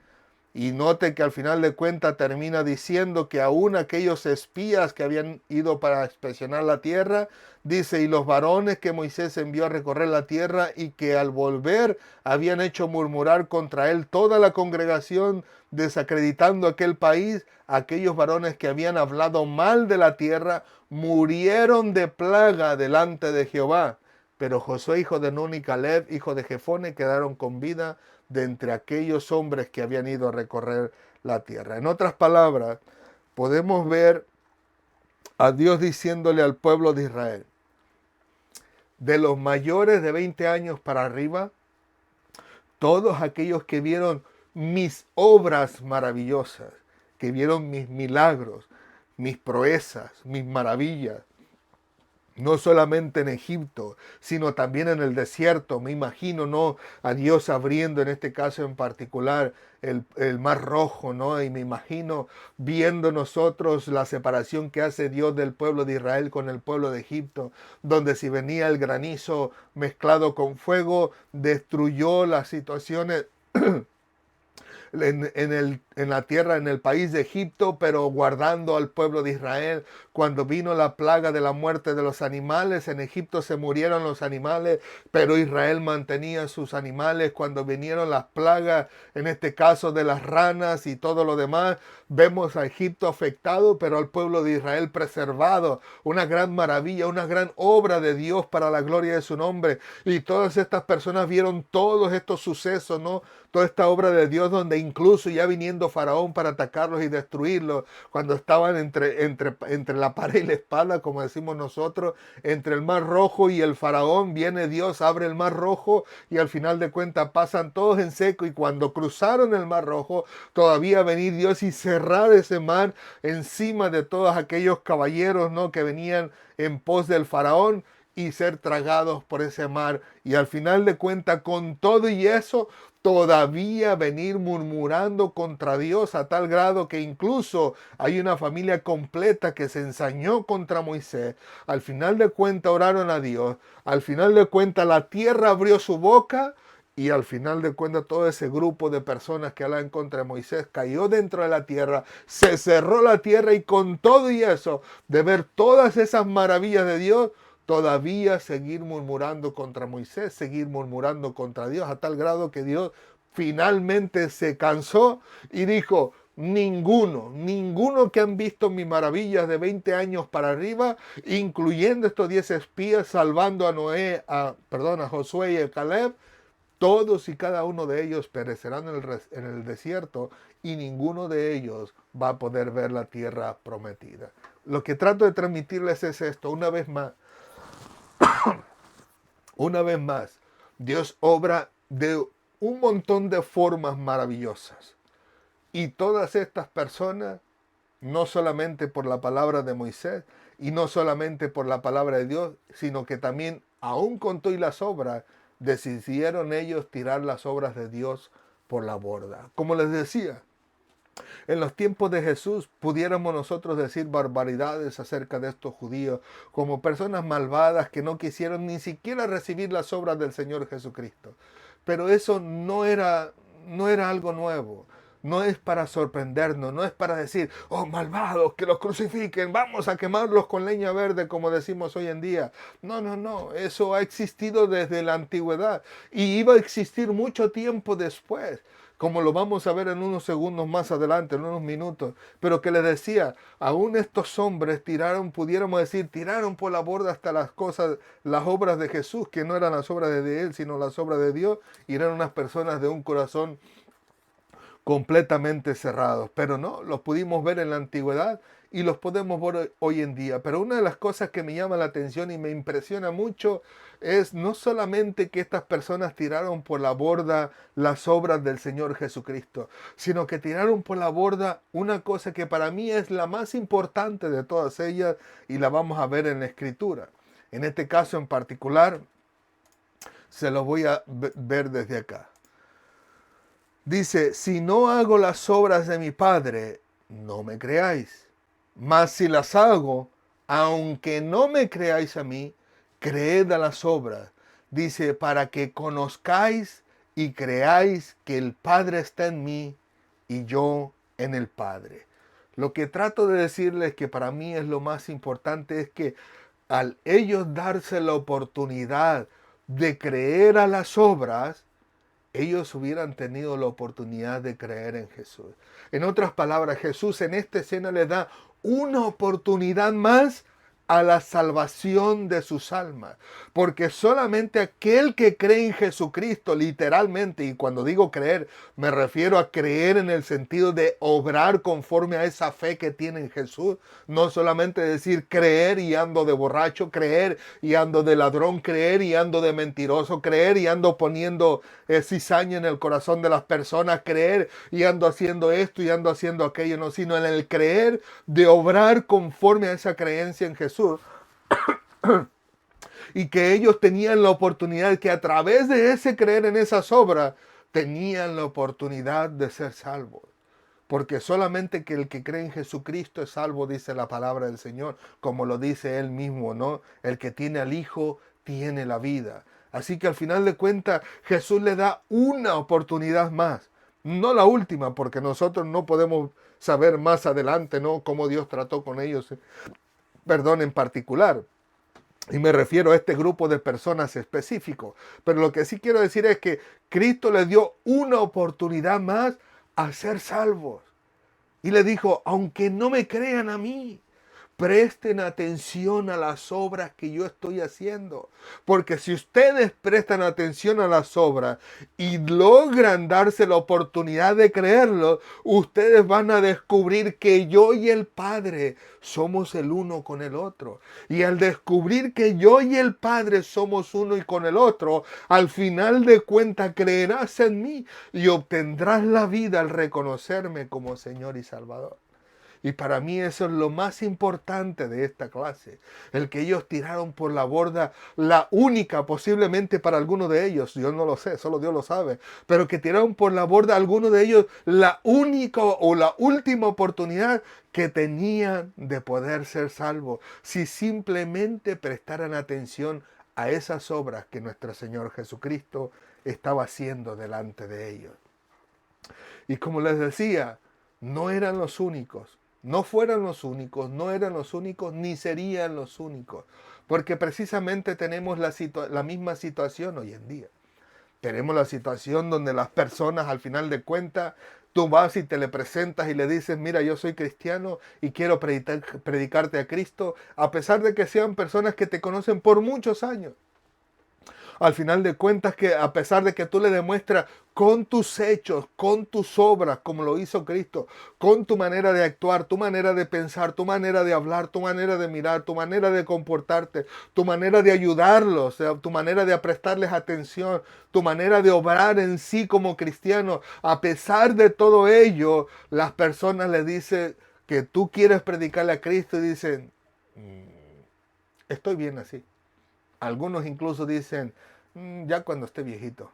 Y note que al final de cuentas termina diciendo que aún aquellos espías que habían ido para inspeccionar la tierra, dice, y los varones que Moisés envió a recorrer la tierra y que al volver habían hecho murmurar contra él toda la congregación, desacreditando aquel país, aquellos varones que habían hablado mal de la tierra, murieron de plaga delante de Jehová. Pero Josué, hijo de Nun, y Caleb, hijo de Jefone, quedaron con vida de entre aquellos hombres que habían ido a recorrer la tierra. En otras palabras, podemos ver a Dios diciéndole al pueblo de Israel, de los mayores de 20 años para arriba, todos aquellos que vieron mis obras maravillosas, que vieron mis milagros, mis proezas, mis maravillas, no solamente en Egipto, sino también en el desierto. Me imagino, ¿no?, a Dios abriendo en este caso en particular el mar rojo, ¿no? Y me imagino viendo nosotros la separación que hace Dios del pueblo de Israel con el pueblo de Egipto, donde si venía el granizo mezclado con fuego, destruyó las situaciones en la tierra, en el país de Egipto, pero guardando al pueblo de Israel. Cuando vino la plaga de la muerte de los animales, en Egipto se murieron los animales, pero Israel mantenía sus animales. Cuando vinieron las plagas, en este caso de las ranas y todo lo demás, vemos a Egipto afectado, pero al pueblo de Israel preservado. Una gran maravilla, una gran obra de Dios para la gloria de su nombre. Y todas estas personas vieron todos estos sucesos, ¿no? Toda esta obra de Dios, donde incluso ya viniendo Faraón para atacarlos y destruirlos, cuando estaban entre la pared y la espada, como decimos nosotros, entre el mar rojo y el Faraón, viene Dios, abre el mar rojo y al final de cuentas pasan todos en seco. Y cuando cruzaron el mar rojo, todavía venir Dios y cerrar ese mar encima de todos aquellos caballeros, ¿no?, que venían en pos del Faraón, y ser tragados por ese mar. Y al final de cuentas, con todo y eso, todavía venir murmurando contra Dios a tal grado que incluso hay una familia completa que se ensañó contra Moisés. Al final de cuentas oraron a Dios. Al final de cuentas la tierra abrió su boca. Y al final de cuentas todo ese grupo de personas que hablaban contra Moisés cayó dentro de la tierra, se cerró la tierra, y con todo y eso, de ver todas esas maravillas de Dios, todavía seguir murmurando contra Moisés, seguir murmurando contra Dios, a tal grado que Dios finalmente se cansó y dijo, ninguno que han visto mis maravillas de 20 años para arriba, incluyendo estos 10 espías, salvando a Josué y a Caleb, todos y cada uno de ellos perecerán en el desierto, y ninguno de ellos va a poder ver la tierra prometida. Lo que trato de transmitirles es esto, una vez más, Dios obra de un montón de formas maravillosas. Y todas estas personas, no solamente por la palabra de Moisés y no solamente por la palabra de Dios, sino que también, aún con todas las obras, decidieron ellos tirar las obras de Dios por la borda. Como les decía, en los tiempos de Jesús pudiéramos nosotros decir barbaridades acerca de estos judíos, como personas malvadas que no quisieron ni siquiera recibir las obras del Señor Jesucristo. Pero eso no era algo nuevo. No es para sorprendernos, no es para decir, oh, malvados, que los crucifiquen, vamos a quemarlos con leña verde, como decimos hoy en día. No, eso ha existido desde la antigüedad y iba a existir mucho tiempo después, como lo vamos a ver en unos segundos más adelante, en unos minutos. Pero que les decía, aún estos hombres pudiéramos decir, tiraron por la borda hasta las obras de Jesús, que no eran las obras de él, sino las obras de Dios, y eran unas personas de un corazón completamente cerrados. Pero no, los pudimos ver en la antigüedad y los podemos ver hoy en día. Pero una de las cosas que me llama la atención y me impresiona mucho es no solamente que estas personas tiraron por la borda las obras del Señor Jesucristo, sino que tiraron por la borda una cosa que para mí es la más importante de todas ellas y la vamos a ver en la Escritura. En este caso en particular, se lo voy a ver desde acá. Dice, si no hago las obras de mi Padre, no me creáis. Mas si las hago, aunque no me creáis a mí, creed a las obras. Dice, para que conozcáis y creáis que el Padre está en mí y yo en el Padre. Lo que trato de decirles que para mí es lo más importante es que al ellos darse la oportunidad de creer a las obras, ellos hubieran tenido la oportunidad de creer en Jesús. En otras palabras, Jesús en esta escena les da una oportunidad más a la salvación de sus almas. Porque solamente aquel que cree en Jesucristo, literalmente, y cuando digo creer, me refiero a creer en el sentido de obrar conforme a esa fe que tiene en Jesús. No solamente decir creer y ando de borracho, creer y ando de ladrón, creer y ando de mentiroso, creer y ando poniendo cizaña en el corazón de las personas, creer y ando haciendo esto y ando haciendo aquello, no, sino en el creer de obrar conforme a esa creencia en Jesús. Y que ellos tenían la oportunidad que a través de ese creer en esas obras tenían la oportunidad de ser salvos. Porque solamente que el que cree en Jesucristo es salvo, dice la palabra del Señor, como lo dice él mismo, ¿no? El que tiene al Hijo tiene la vida. Así que al final de cuentas Jesús le da una oportunidad más. No la última, porque nosotros no podemos saber más adelante, ¿no? Cómo Dios trató con ellos, en particular. Y me refiero a este grupo de personas específicos. Pero lo que sí quiero decir es que Cristo les dio una oportunidad más a ser salvos. Y le dijo, aunque no me crean a mí, presten atención a las obras que yo estoy haciendo. Porque si ustedes prestan atención a las obras y logran darse la oportunidad de creerlo, ustedes van a descubrir que yo y el Padre somos el uno con el otro. Y al descubrir que yo y el Padre somos uno y con el otro, al final de cuentas creerás en mí y obtendrás la vida al reconocerme como Señor y Salvador. Y para mí eso es lo más importante de esta clase. El que ellos tiraron por la borda, la única posiblemente para algunos de ellos, yo no lo sé, solo Dios lo sabe, pero que tiraron por la borda algunos de ellos la única o la última oportunidad que tenían de poder ser salvos, si simplemente prestaran atención a esas obras que nuestro Señor Jesucristo estaba haciendo delante de ellos. Y como les decía, no eran los únicos. No fueran los únicos, no eran los únicos, ni serían los únicos. Porque precisamente tenemos la misma situación hoy en día. Tenemos la situación donde las personas, al final de cuentas, tú vas y te le presentas y le dices, mira, yo soy cristiano y quiero predicarte a Cristo, a pesar de que sean personas que te conocen por muchos años. Al final de cuentas, que a pesar de que tú le demuestras con tus hechos, con tus obras, como lo hizo Cristo, con tu manera de actuar, tu manera de pensar, tu manera de hablar, tu manera de mirar, tu manera de comportarte, tu manera de ayudarlos, tu manera de prestarles atención, tu manera de obrar en sí como cristiano, a pesar de todo ello, las personas le dicen que tú quieres predicarle a Cristo y dicen, estoy bien así. Algunos incluso dicen, ya cuando esté viejito.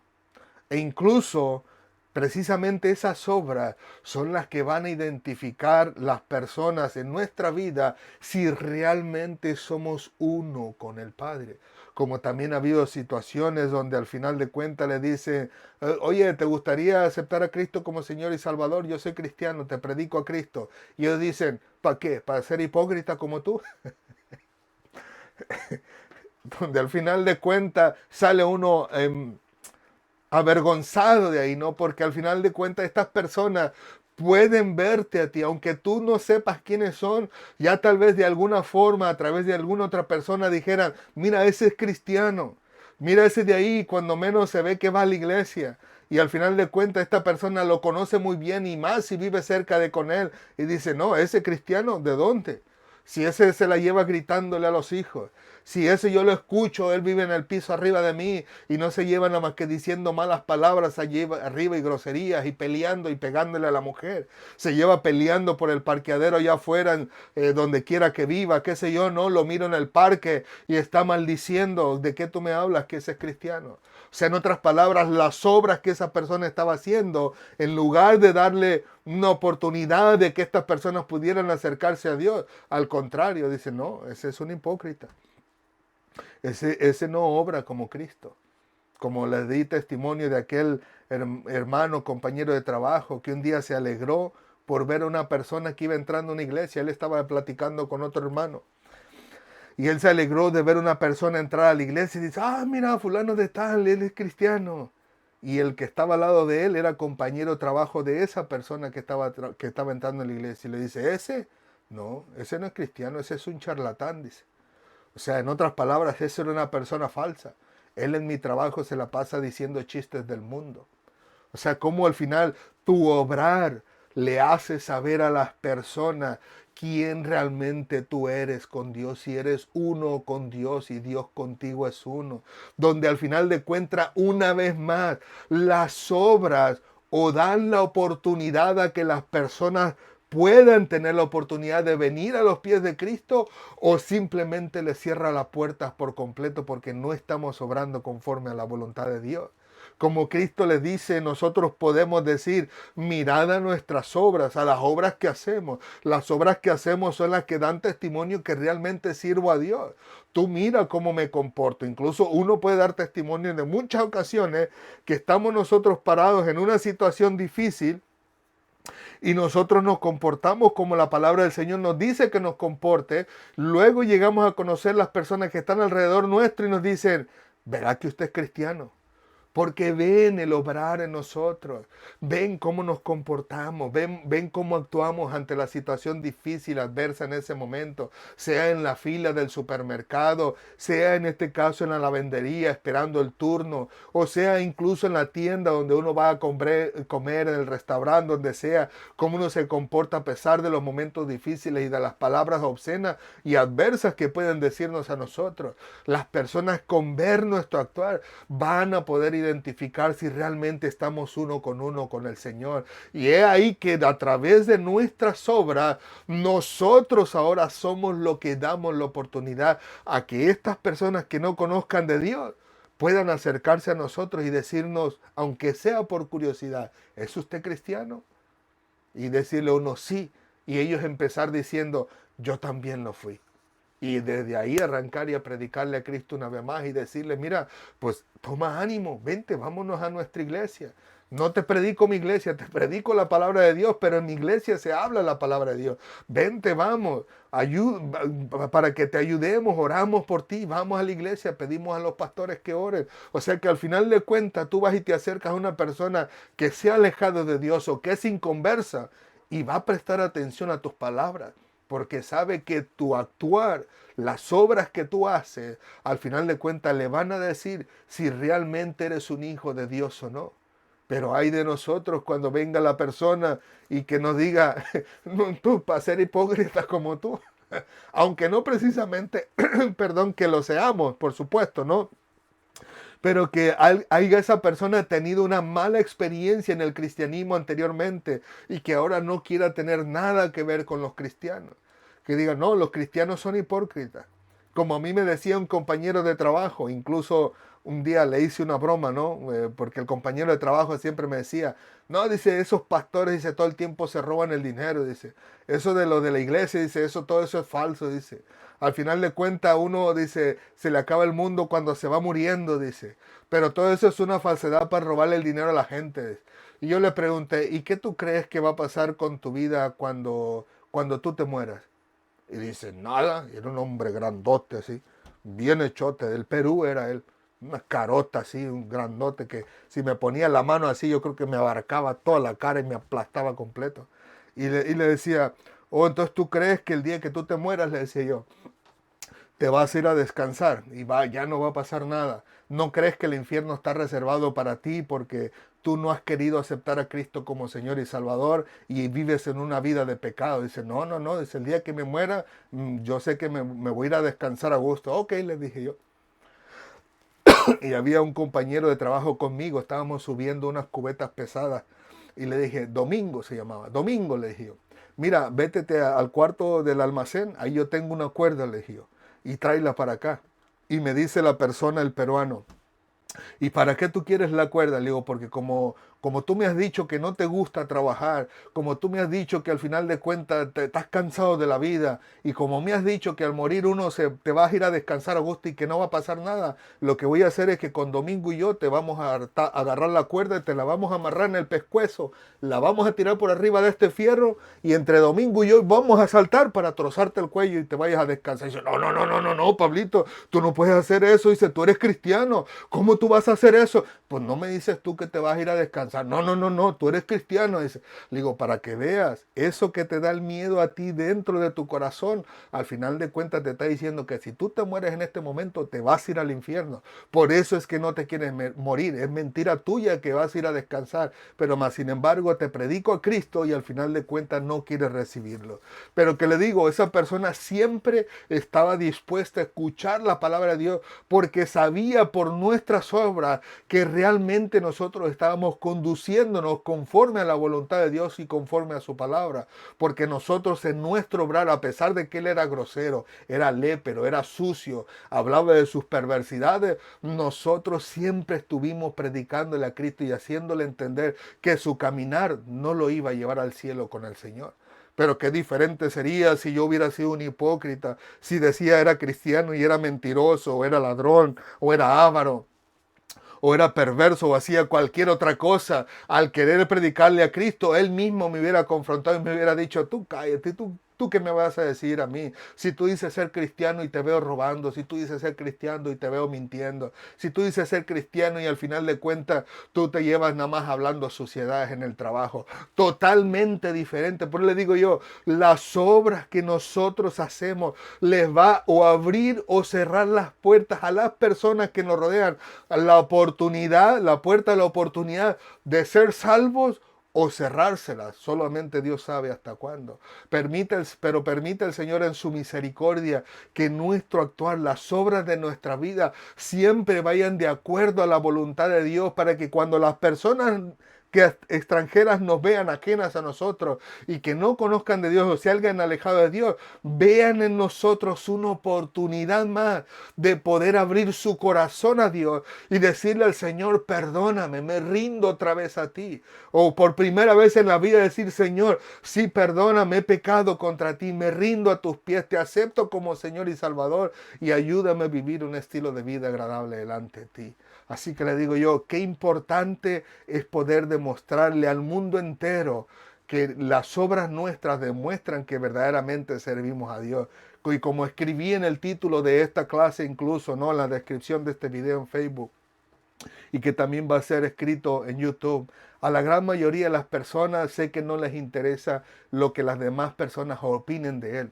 E incluso, precisamente esas obras son las que van a identificar las personas en nuestra vida si realmente somos uno con el Padre. Como también ha habido situaciones donde al final de cuentas le dicen, oye, ¿te gustaría aceptar a Cristo como Señor y Salvador? Yo soy cristiano, te predico a Cristo. Y ellos dicen, ¿para qué? ¿Para ser hipócrita como tú? Donde al final de cuentas sale uno avergonzado de ahí, ¿no? Porque al final de cuentas estas personas pueden verte a ti, aunque tú no sepas quiénes son, ya tal vez de alguna forma, a través de alguna otra persona dijeran, mira, ese es cristiano. Mira ese de ahí, cuando menos se ve que va a la iglesia. Y al final de cuentas esta persona lo conoce muy bien y más si vive cerca de con él. Y dice, no, ese cristiano, ¿de dónde? Si ese se la lleva gritándole a los hijos. Si ese yo lo escucho, él vive en el piso arriba de mí y no se lleva nada más que diciendo malas palabras allí arriba y groserías y peleando y pegándole a la mujer. Se lleva peleando por el parqueadero allá afuera, donde quiera que viva, qué sé yo, no, lo miro en el parque y está maldiciendo. ¿De qué tú me hablas que ese es cristiano? O sea, en otras palabras, las obras que esa persona estaba haciendo, en lugar de darle una oportunidad de que estas personas pudieran acercarse a Dios, al contrario, dice, no, ese es un hipócrita. Ese no obra como Cristo. Como les di testimonio de aquel hermano, compañero de trabajo, que un día se alegró por ver a una persona que iba entrando a una iglesia. Él estaba platicando con otro hermano. Y él se alegró de ver a una persona entrar a la iglesia y dice, ah, mira, fulano de tal, él es cristiano. Y el que estaba al lado de él era compañero de trabajo de esa persona que estaba entrando a la iglesia. Y le dice, ¿ese? No, ese no es cristiano, ese es un charlatán, dice. O sea, en otras palabras, esa era una persona falsa. Él en mi trabajo se la pasa diciendo chistes del mundo. O sea, cómo al final tu obrar le hace saber a las personas quién realmente tú eres con Dios, si eres uno con Dios y Dios contigo es uno. Donde al final de cuentas, una vez más, las obras o dan la oportunidad a que las personas puedan tener la oportunidad de venir a los pies de Cristo o simplemente les cierra las puertas por completo porque no estamos obrando conforme a la voluntad de Dios. Como Cristo les dice, nosotros podemos decir, mirad a nuestras obras, a las obras que hacemos. Las obras que hacemos son las que dan testimonio que realmente sirvo a Dios. Tú mira cómo me comporto. Incluso uno puede dar testimonio de muchas ocasiones que estamos nosotros parados en una situación difícil y nosotros nos comportamos como la palabra del Señor nos dice que nos comporte. Luego llegamos a conocer las personas que están alrededor nuestro y nos dicen, ¿verá que usted es cristiano? Porque ven el obrar en nosotros, ven cómo nos comportamos, ven cómo actuamos ante la situación difícil, adversa en ese momento, sea en la fila del supermercado, sea en este caso en la lavandería esperando el turno, o sea incluso en la tienda donde uno va a comer en el restaurante, donde sea, cómo uno se comporta a pesar de los momentos difíciles y de las palabras obscenas y adversas que pueden decirnos a nosotros. Las personas con ver nuestro actuar van a poder identificar si realmente estamos uno con el Señor. Y es ahí que a través de nuestras obras, nosotros ahora somos lo que damos la oportunidad a que estas personas que no conozcan de Dios puedan acercarse a nosotros y decirnos, aunque sea por curiosidad, ¿es usted cristiano? Y decirle uno sí. Y ellos empezar diciendo, yo también lo fui. Y desde ahí arrancar y a predicarle a Cristo una vez más y decirle, mira, pues toma ánimo, vente, vámonos a nuestra iglesia. No te predico mi iglesia, te predico la palabra de Dios, pero en mi iglesia se habla la palabra de Dios. Vente, vamos, para que te ayudemos, oramos por ti, vamos a la iglesia, pedimos a los pastores que oren. O sea que al final de cuentas tú vas y te acercas a una persona que se ha alejado de Dios o que es inconversa y va a prestar atención a tus palabras porque sabe que tu actuar, las obras que tú haces, al final de cuentas le van a decir si realmente eres un hijo de Dios o no. Pero hay de nosotros cuando venga la persona y que nos diga, no, tú para ser hipócritas como tú, aunque no precisamente, perdón, que lo seamos, por supuesto, ¿no? Pero que haya esa persona tenido una mala experiencia en el cristianismo anteriormente y que ahora no quiera tener nada que ver con los cristianos. Que diga, no, los cristianos son hipócritas. Como a mí me decía un compañero de trabajo, incluso un día le hice una broma, ¿no? Porque el compañero de trabajo siempre me decía, no, dice, esos pastores, dice, todo el tiempo se roban el dinero, dice, eso de lo de la iglesia, dice, eso, todo eso es falso, dice. Al final de cuentas uno dice, se le acaba el mundo cuando se va muriendo, dice. Pero todo eso es una falsedad para robarle el dinero a la gente. Y yo le pregunté, ¿y qué tú crees que va a pasar con tu vida cuando tú te mueras? Y dice, nada, y era un hombre grandote así, bien hechote, del Perú era él, una carota así, un grandote que si me ponía la mano así yo creo que me abarcaba toda la cara y me aplastaba completo. Y le decía, oh, entonces tú crees que el día que tú te mueras, le decía yo, te vas a ir a descansar y ya no va a pasar nada. No crees que el infierno está reservado para ti porque tú no has querido aceptar a Cristo como Señor y Salvador y vives en una vida de pecado. Dice, no, no, no, dice, el día que me muera, yo sé que me voy a ir a descansar a gusto. Ok, le dije yo. Y había un compañero de trabajo conmigo, estábamos subiendo unas cubetas pesadas y le dije, Domingo se llamaba, Domingo le dije yo, mira, vétete al cuarto del almacén, ahí yo tengo una cuerda, le dije yo, y tráela para acá. Y me dice la persona, el peruano, ¿y para qué tú quieres la cuerda? Le digo, porque como tú me has dicho que no te gusta trabajar, como tú me has dicho que al final de cuentas te estás cansado de la vida, y como me has dicho que al morir te vas a ir a descansar a gusto y que no va a pasar nada, lo que voy a hacer es que con Domingo y yo te vamos a agarrar la cuerda y te la vamos a amarrar en el pescuezo, la vamos a tirar por arriba de este fierro y entre Domingo y yo vamos a saltar para trozarte el cuello y te vayas a descansar. Y dice, no, no, no, no, no, no, Pablito, tú no puedes hacer eso. Dice, tú eres cristiano, ¿cómo tú vas a hacer eso? Pues no me dices tú que te vas a ir a descansar. No, no, no, no, tú eres cristiano. Dice, le digo, para que veas, eso que te da el miedo a ti dentro de tu corazón, al final de cuentas te está diciendo que si tú te mueres en este momento, te vas a ir al infierno. Por eso es que no te quieres morir. Es mentira tuya que vas a ir a descansar. Pero más sin embargo te predico a Cristo y al final de cuentas no quieres recibirlo. Pero que le digo, esa persona siempre estaba dispuesta a escuchar la palabra de Dios porque sabía por nuestras obras que realmente nosotros estábamos conduciéndonos conforme a la voluntad de Dios y conforme a su palabra. Porque nosotros en nuestro obrar, a pesar de que él era grosero, era lépero, era sucio, hablaba de sus perversidades, nosotros siempre estuvimos predicándole a Cristo y haciéndole entender que su caminar no lo iba a llevar al cielo con el Señor. Pero qué diferente sería si yo hubiera sido un hipócrita, si decía era cristiano y era mentiroso, o era ladrón, o era avaro, o era perverso, o hacía cualquier otra cosa. Al querer predicarle a Cristo, él mismo me hubiera confrontado y me hubiera dicho, tú cállate, ¿tú qué me vas a decir a mí? Si tú dices ser cristiano y te veo robando, si tú dices ser cristiano y te veo mintiendo, si tú dices ser cristiano y al final de cuentas tú te llevas nada más hablando suciedades en el trabajo. Totalmente diferente. Por eso le digo yo, las obras que nosotros hacemos les va o abrir o cerrar las puertas a las personas que nos rodean. La oportunidad, la puerta de la oportunidad de ser salvos o cerrárselas. Solamente Dios sabe hasta cuándo. Pero permite el Señor en su misericordia que nuestro actuar, las obras de nuestra vida, siempre vayan de acuerdo a la voluntad de Dios para que cuando las personas que extranjeras nos vean ajenas a nosotros y que no conozcan de Dios o se hayan alejado de Dios, vean en nosotros una oportunidad más de poder abrir su corazón a Dios y decirle al Señor, perdóname, me rindo otra vez a ti. O por primera vez en la vida decir, Señor, sí, perdóname, he pecado contra ti, me rindo a tus pies, te acepto como Señor y Salvador y ayúdame a vivir un estilo de vida agradable delante de ti. Así que le digo yo, qué importante es poder demostrarle al mundo entero que las obras nuestras demuestran que verdaderamente servimos a Dios. Y como escribí en el título de esta clase, incluso, ¿no?, en la descripción de este video en Facebook, y que también va a ser escrito en YouTube, a la gran mayoría de las personas sé que no les interesa lo que las demás personas opinen de él.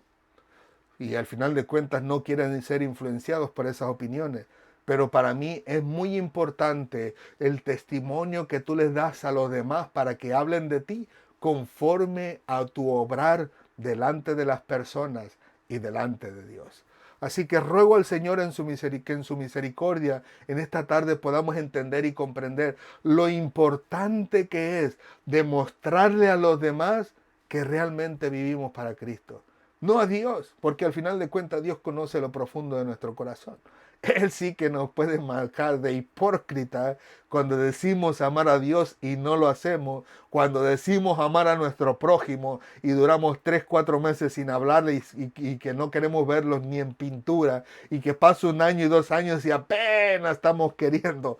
Y al final de cuentas no quieren ser influenciados por esas opiniones. Pero para mí es muy importante el testimonio que tú les das a los demás para que hablen de ti conforme a tu obrar delante de las personas y delante de Dios. Así que ruego al Señor que en su misericordia en esta tarde podamos entender y comprender lo importante que es demostrarle a los demás que realmente vivimos para Cristo. No a Dios, porque al final de cuentas Dios conoce lo profundo de nuestro corazón. Él sí que nos puede marcar de hipócrita cuando decimos amar a Dios y no lo hacemos, cuando decimos amar a nuestro prójimo y duramos 3, 4 meses sin hablarle y que no queremos verlos ni en pintura y que pasa 1 año y 2 años y apenas estamos queriendo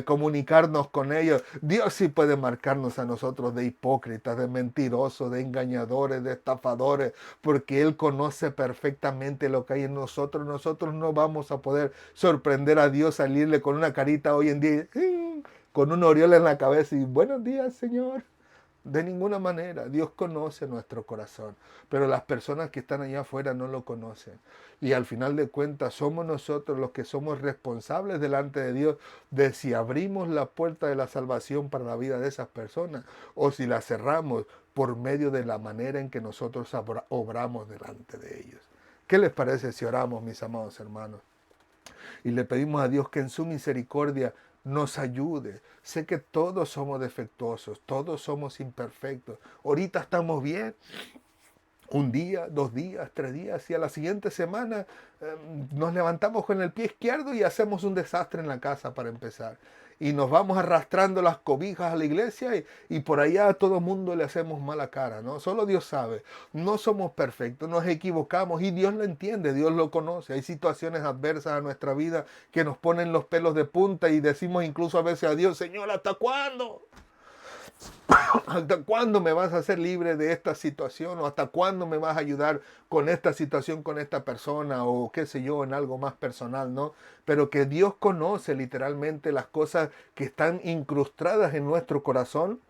comunicarnos con ellos. Dios sí puede marcarnos a nosotros de hipócritas, de mentirosos, de engañadores, de estafadores, porque Él conoce perfectamente lo que hay en nosotros. Nosotros no vamos a poder sorprender a Dios, salirle con una carita hoy en día, con un aureola en la cabeza y buenos días, Señor. De ninguna manera. Dios conoce nuestro corazón, pero las personas que están allá afuera no lo conocen. Y al final de cuentas somos nosotros los que somos responsables delante de Dios de si abrimos la puerta de la salvación para la vida de esas personas o si la cerramos por medio de la manera en que nosotros obramos delante de ellos. ¿Qué les parece si oramos, mis amados hermanos? Y le pedimos a Dios que en su misericordia nos ayude. Sé que todos somos defectuosos, todos somos imperfectos. Ahorita estamos bien, un día, 2 días, 3 días, y a la siguiente semana nos levantamos con el pie izquierdo y hacemos un desastre en la casa para empezar. Y nos vamos arrastrando las cobijas a la iglesia y por allá a todo mundo le hacemos mala cara, ¿no? Solo Dios sabe. No somos perfectos, nos equivocamos y Dios lo entiende, Dios lo conoce. Hay situaciones adversas a nuestra vida que nos ponen los pelos de punta y decimos incluso a veces a Dios, Señor, ¿hasta cuándo? ¿Hasta cuándo me vas a hacer libre de esta situación? ¿O hasta cuándo me vas a ayudar con esta situación, con esta persona? O qué sé yo, en algo más personal, ¿no? Pero que Dios conoce literalmente las cosas que están incrustadas en nuestro corazón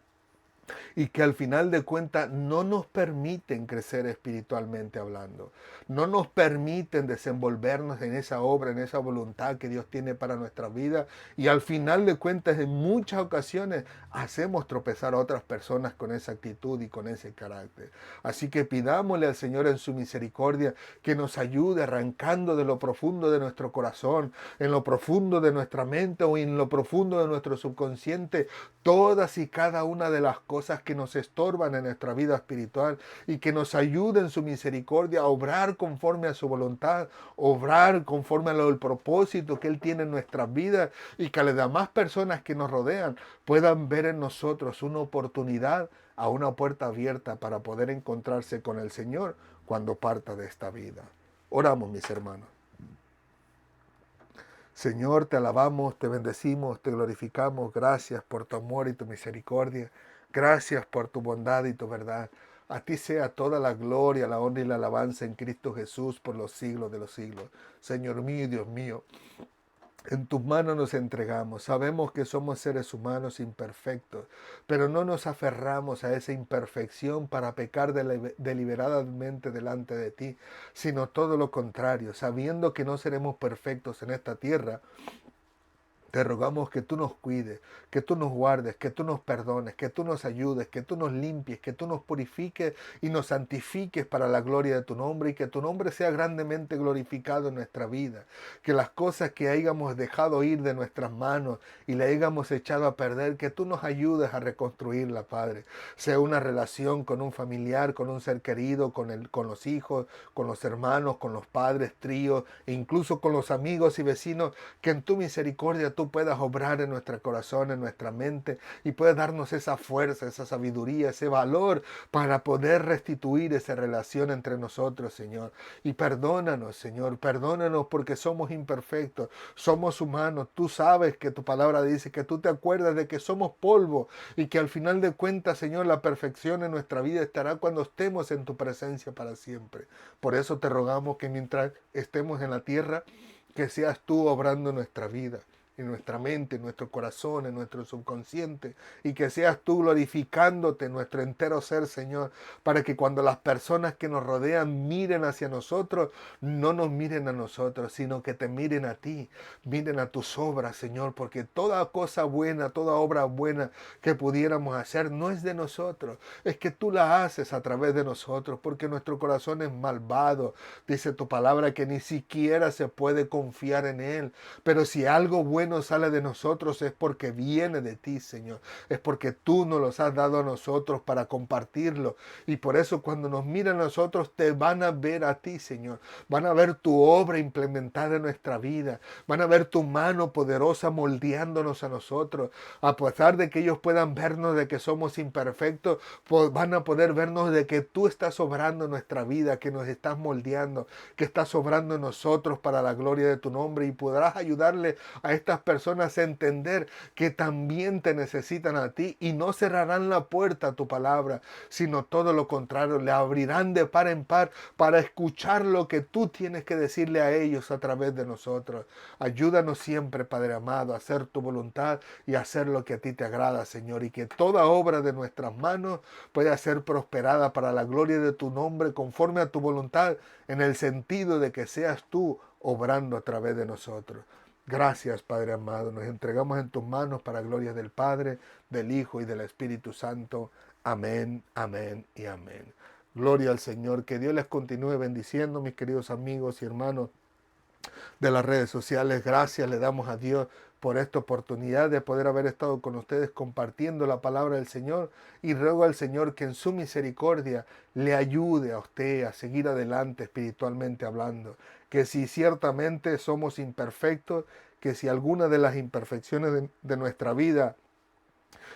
y que al final de cuentas no nos permiten crecer espiritualmente hablando, no nos permiten desenvolvernos en esa obra, en esa voluntad que Dios tiene para nuestra vida y al final de cuentas en muchas ocasiones hacemos tropezar a otras personas con esa actitud y con ese carácter. Así que pidámosle al Señor en su misericordia que nos ayude arrancando de lo profundo de nuestro corazón, en lo profundo de nuestra mente o en lo profundo de nuestro subconsciente, todas y cada una de las cosas que nos estorban en nuestra vida espiritual y que nos ayude en su misericordia a obrar conforme a su voluntad, obrar conforme a el propósito que Él tiene en nuestras vidas y que las demás personas que nos rodean puedan ver en nosotros una oportunidad a una puerta abierta para poder encontrarse con el Señor cuando parta de esta vida. Oramos, mis hermanos. Señor, te alabamos, te bendecimos, te glorificamos. Gracias por tu amor y tu misericordia. Gracias por tu bondad y tu verdad. A ti sea toda la gloria, la honra y la alabanza en Cristo Jesús por los siglos de los siglos. Señor mío y Dios mío, en tus manos nos entregamos. Sabemos que somos seres humanos imperfectos, pero no nos aferramos a esa imperfección para pecar deliberadamente delante de ti, sino todo lo contrario, sabiendo que no seremos perfectos en esta tierra. Te rogamos que tú nos cuides, que tú nos guardes, que tú nos perdones, que tú nos ayudes, que tú nos limpies, que tú nos purifiques y nos santifiques para la gloria de tu nombre y que tu nombre sea grandemente glorificado en nuestra vida. Que las cosas que hayamos dejado ir de nuestras manos y le hayamos echado a perder, que tú nos ayudes a reconstruirla, Padre. Sea una relación con un familiar, con un ser querido, con los hijos, con los hermanos, con los padres, tríos, e incluso con los amigos y vecinos, que en tu misericordia tú puedas obrar en nuestro corazón, en nuestra mente y puedas darnos esa fuerza, esa sabiduría, ese valor para poder restituir esa relación entre nosotros, Señor. Y perdónanos, Señor, perdónanos porque somos imperfectos, somos humanos. Tú sabes que tu palabra dice que tú te acuerdas de que somos polvo y que al final de cuentas, Señor, la perfección en nuestra vida estará cuando estemos en tu presencia para siempre. Por eso te rogamos que mientras estemos en la tierra, que seas tú obrando en nuestra vida, en nuestra mente, en nuestro corazón, en nuestro subconsciente, y que seas tú glorificándote en nuestro entero ser, Señor, para que cuando las personas que nos rodean miren hacia nosotros, no nos miren a nosotros, sino que te miren a ti, miren a tus obras, Señor, porque toda cosa buena, toda obra buena que pudiéramos hacer no es de nosotros, es que tú la haces a través de nosotros, porque nuestro corazón es malvado. Dice tu palabra que ni siquiera se puede confiar en él, pero si algo bueno sale de nosotros es porque viene de ti, Señor. Es porque tú nos los has dado a nosotros para compartirlo. Y por eso cuando nos miran a nosotros te van a ver a ti, Señor. Van a ver tu obra implementada en nuestra vida. Van a ver tu mano poderosa moldeándonos a nosotros. A pesar de que ellos puedan vernos de que somos imperfectos, van a poder vernos de que tú estás obrando en nuestra vida, que nos estás moldeando, que estás obrando en nosotros para la gloria de tu nombre y podrás ayudarle a estas estas personas a entender que también te necesitan a ti y no cerrarán la puerta a tu palabra, sino todo lo contrario, le abrirán de par en par para escuchar lo que tú tienes que decirle a ellos a través de nosotros. Ayúdanos siempre, Padre amado, a hacer tu voluntad y a hacer lo que a ti te agrada, Señor, y que toda obra de nuestras manos pueda ser prosperada para la gloria de tu nombre, conforme a tu voluntad, en el sentido de que seas tú obrando a través de nosotros. Gracias, Padre amado. Nos entregamos en tus manos para gloria del Padre, del Hijo y del Espíritu Santo. Amén, amén y amén. Gloria al Señor. Que Dios les continúe bendiciendo, mis queridos amigos y hermanos de las redes sociales. Gracias le damos a Dios por esta oportunidad de poder haber estado con ustedes compartiendo la palabra del Señor, y ruego al Señor que en su misericordia le ayude a usted a seguir adelante espiritualmente hablando, que si ciertamente somos imperfectos, que si alguna de las imperfecciones de nuestra vida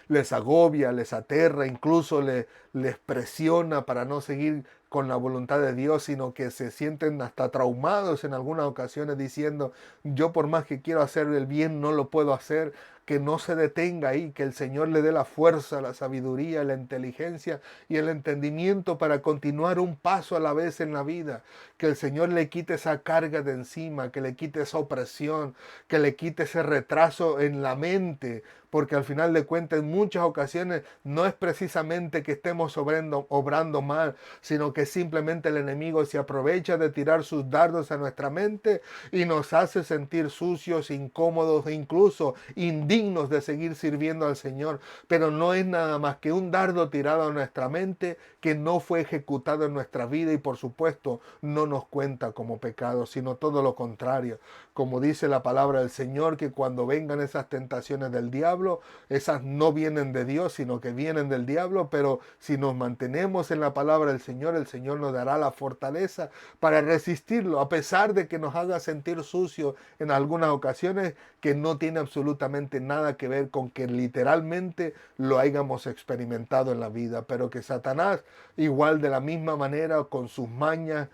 les agobia, les aterra, incluso les presiona para no seguir con la voluntad de Dios, sino que se sienten hasta traumados en algunas ocasiones diciendo, yo por más que quiero hacer el bien no lo puedo hacer, que no se detenga ahí, que el Señor le dé la fuerza, la sabiduría, la inteligencia y el entendimiento para continuar un paso a la vez en la vida, que el Señor le quite esa carga de encima, que le quite esa opresión, que le quite ese retraso en la mente, porque al final de cuentas en muchas ocasiones no es precisamente que estemos obrando mal, sino que simplemente el enemigo se aprovecha de tirar sus dardos a nuestra mente y nos hace sentir sucios, incómodos e incluso indignos de seguir sirviendo al Señor. Pero no es nada más que un dardo tirado a nuestra mente que no fue ejecutado en nuestra vida, y por supuesto no nos cuenta como pecado, sino todo lo contrario. Como dice la palabra del Señor, que cuando vengan esas tentaciones del diablo, esas no vienen de Dios, sino que vienen del diablo, pero si nos mantenemos en la palabra del Señor, el Señor nos dará la fortaleza para resistirlo, a pesar de que nos haga sentir sucios en algunas ocasiones, que no tiene absolutamente nada que ver con que literalmente lo hayamos experimentado en la vida, pero que Satanás, igual de la misma manera, con sus mañas,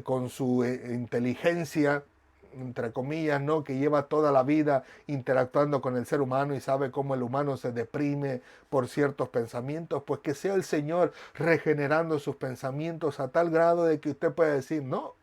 con su inteligencia, entre comillas, ¿no?, que lleva toda la vida interactuando con el ser humano y sabe cómo el humano se deprime por ciertos pensamientos, pues que sea el Señor regenerando sus pensamientos a tal grado de que usted pueda decir, no,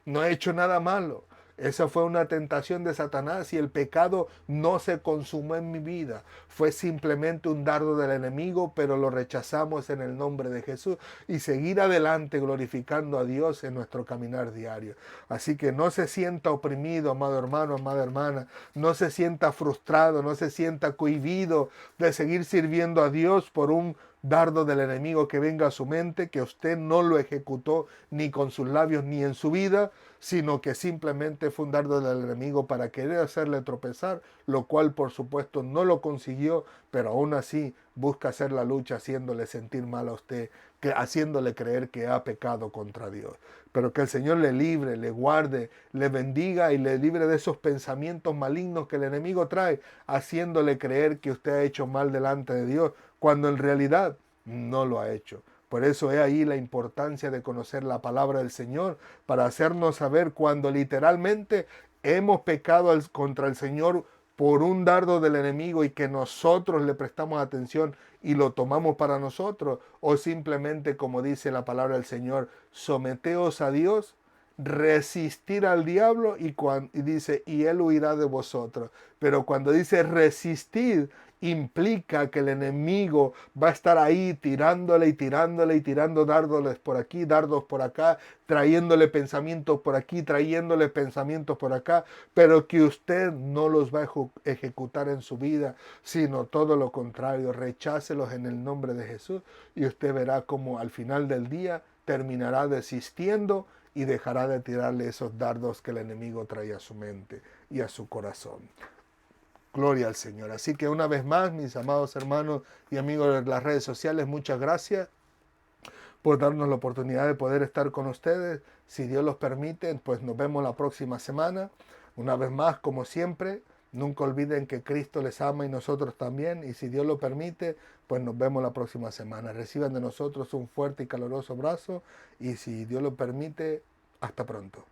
no he hecho nada malo. Esa fue una tentación de Satanás y el pecado no se consumó en mi vida. Fue simplemente un dardo del enemigo, pero lo rechazamos en el nombre de Jesús y seguir adelante glorificando a Dios en nuestro caminar diario. Así que no se sienta oprimido, amado hermano, amada hermana. No se sienta frustrado, no se sienta cohibido de seguir sirviendo a Dios por un dardo del enemigo que venga a su mente, que usted no lo ejecutó ni con sus labios ni en su vida, sino que simplemente fue un dardo del enemigo para querer hacerle tropezar, lo cual por supuesto no lo consiguió, pero aún así busca hacer la lucha haciéndole sentir mal a usted, haciéndole creer que ha pecado contra Dios. Pero que el Señor le libre, le guarde, le bendiga y le libre de esos pensamientos malignos que el enemigo trae, haciéndole creer que usted ha hecho mal delante de Dios, cuando en realidad no lo ha hecho. Por eso es ahí la importancia de conocer la palabra del Señor, para hacernos saber cuando literalmente hemos pecado contra el Señor por un dardo del enemigo y que nosotros le prestamos atención y lo tomamos para nosotros, o simplemente, como dice la palabra del Señor, someteos a Dios, resistir al diablo y dice, y él huirá de vosotros. Pero cuando dice resistir, implica que el enemigo va a estar ahí tirándole y tirándole y tirando dardos por aquí, dardos por acá, trayéndole pensamientos por aquí, trayéndole pensamientos por acá, pero que usted no los va a ejecutar en su vida, sino todo lo contrario, rechácelos en el nombre de Jesús y usted verá como al final del día terminará desistiendo y dejará de tirarle esos dardos que el enemigo trae a su mente y a su corazón. Gloria al Señor. Así que una vez más, mis amados hermanos y amigos de las redes sociales, muchas gracias por darnos la oportunidad de poder estar con ustedes. Si Dios los permite, pues nos vemos la próxima semana. Una vez más, como siempre, nunca olviden que Cristo les ama y nosotros también. Y si Dios lo permite, pues nos vemos la próxima semana. Reciban de nosotros un fuerte y caloroso abrazo. Y si Dios lo permite, hasta pronto.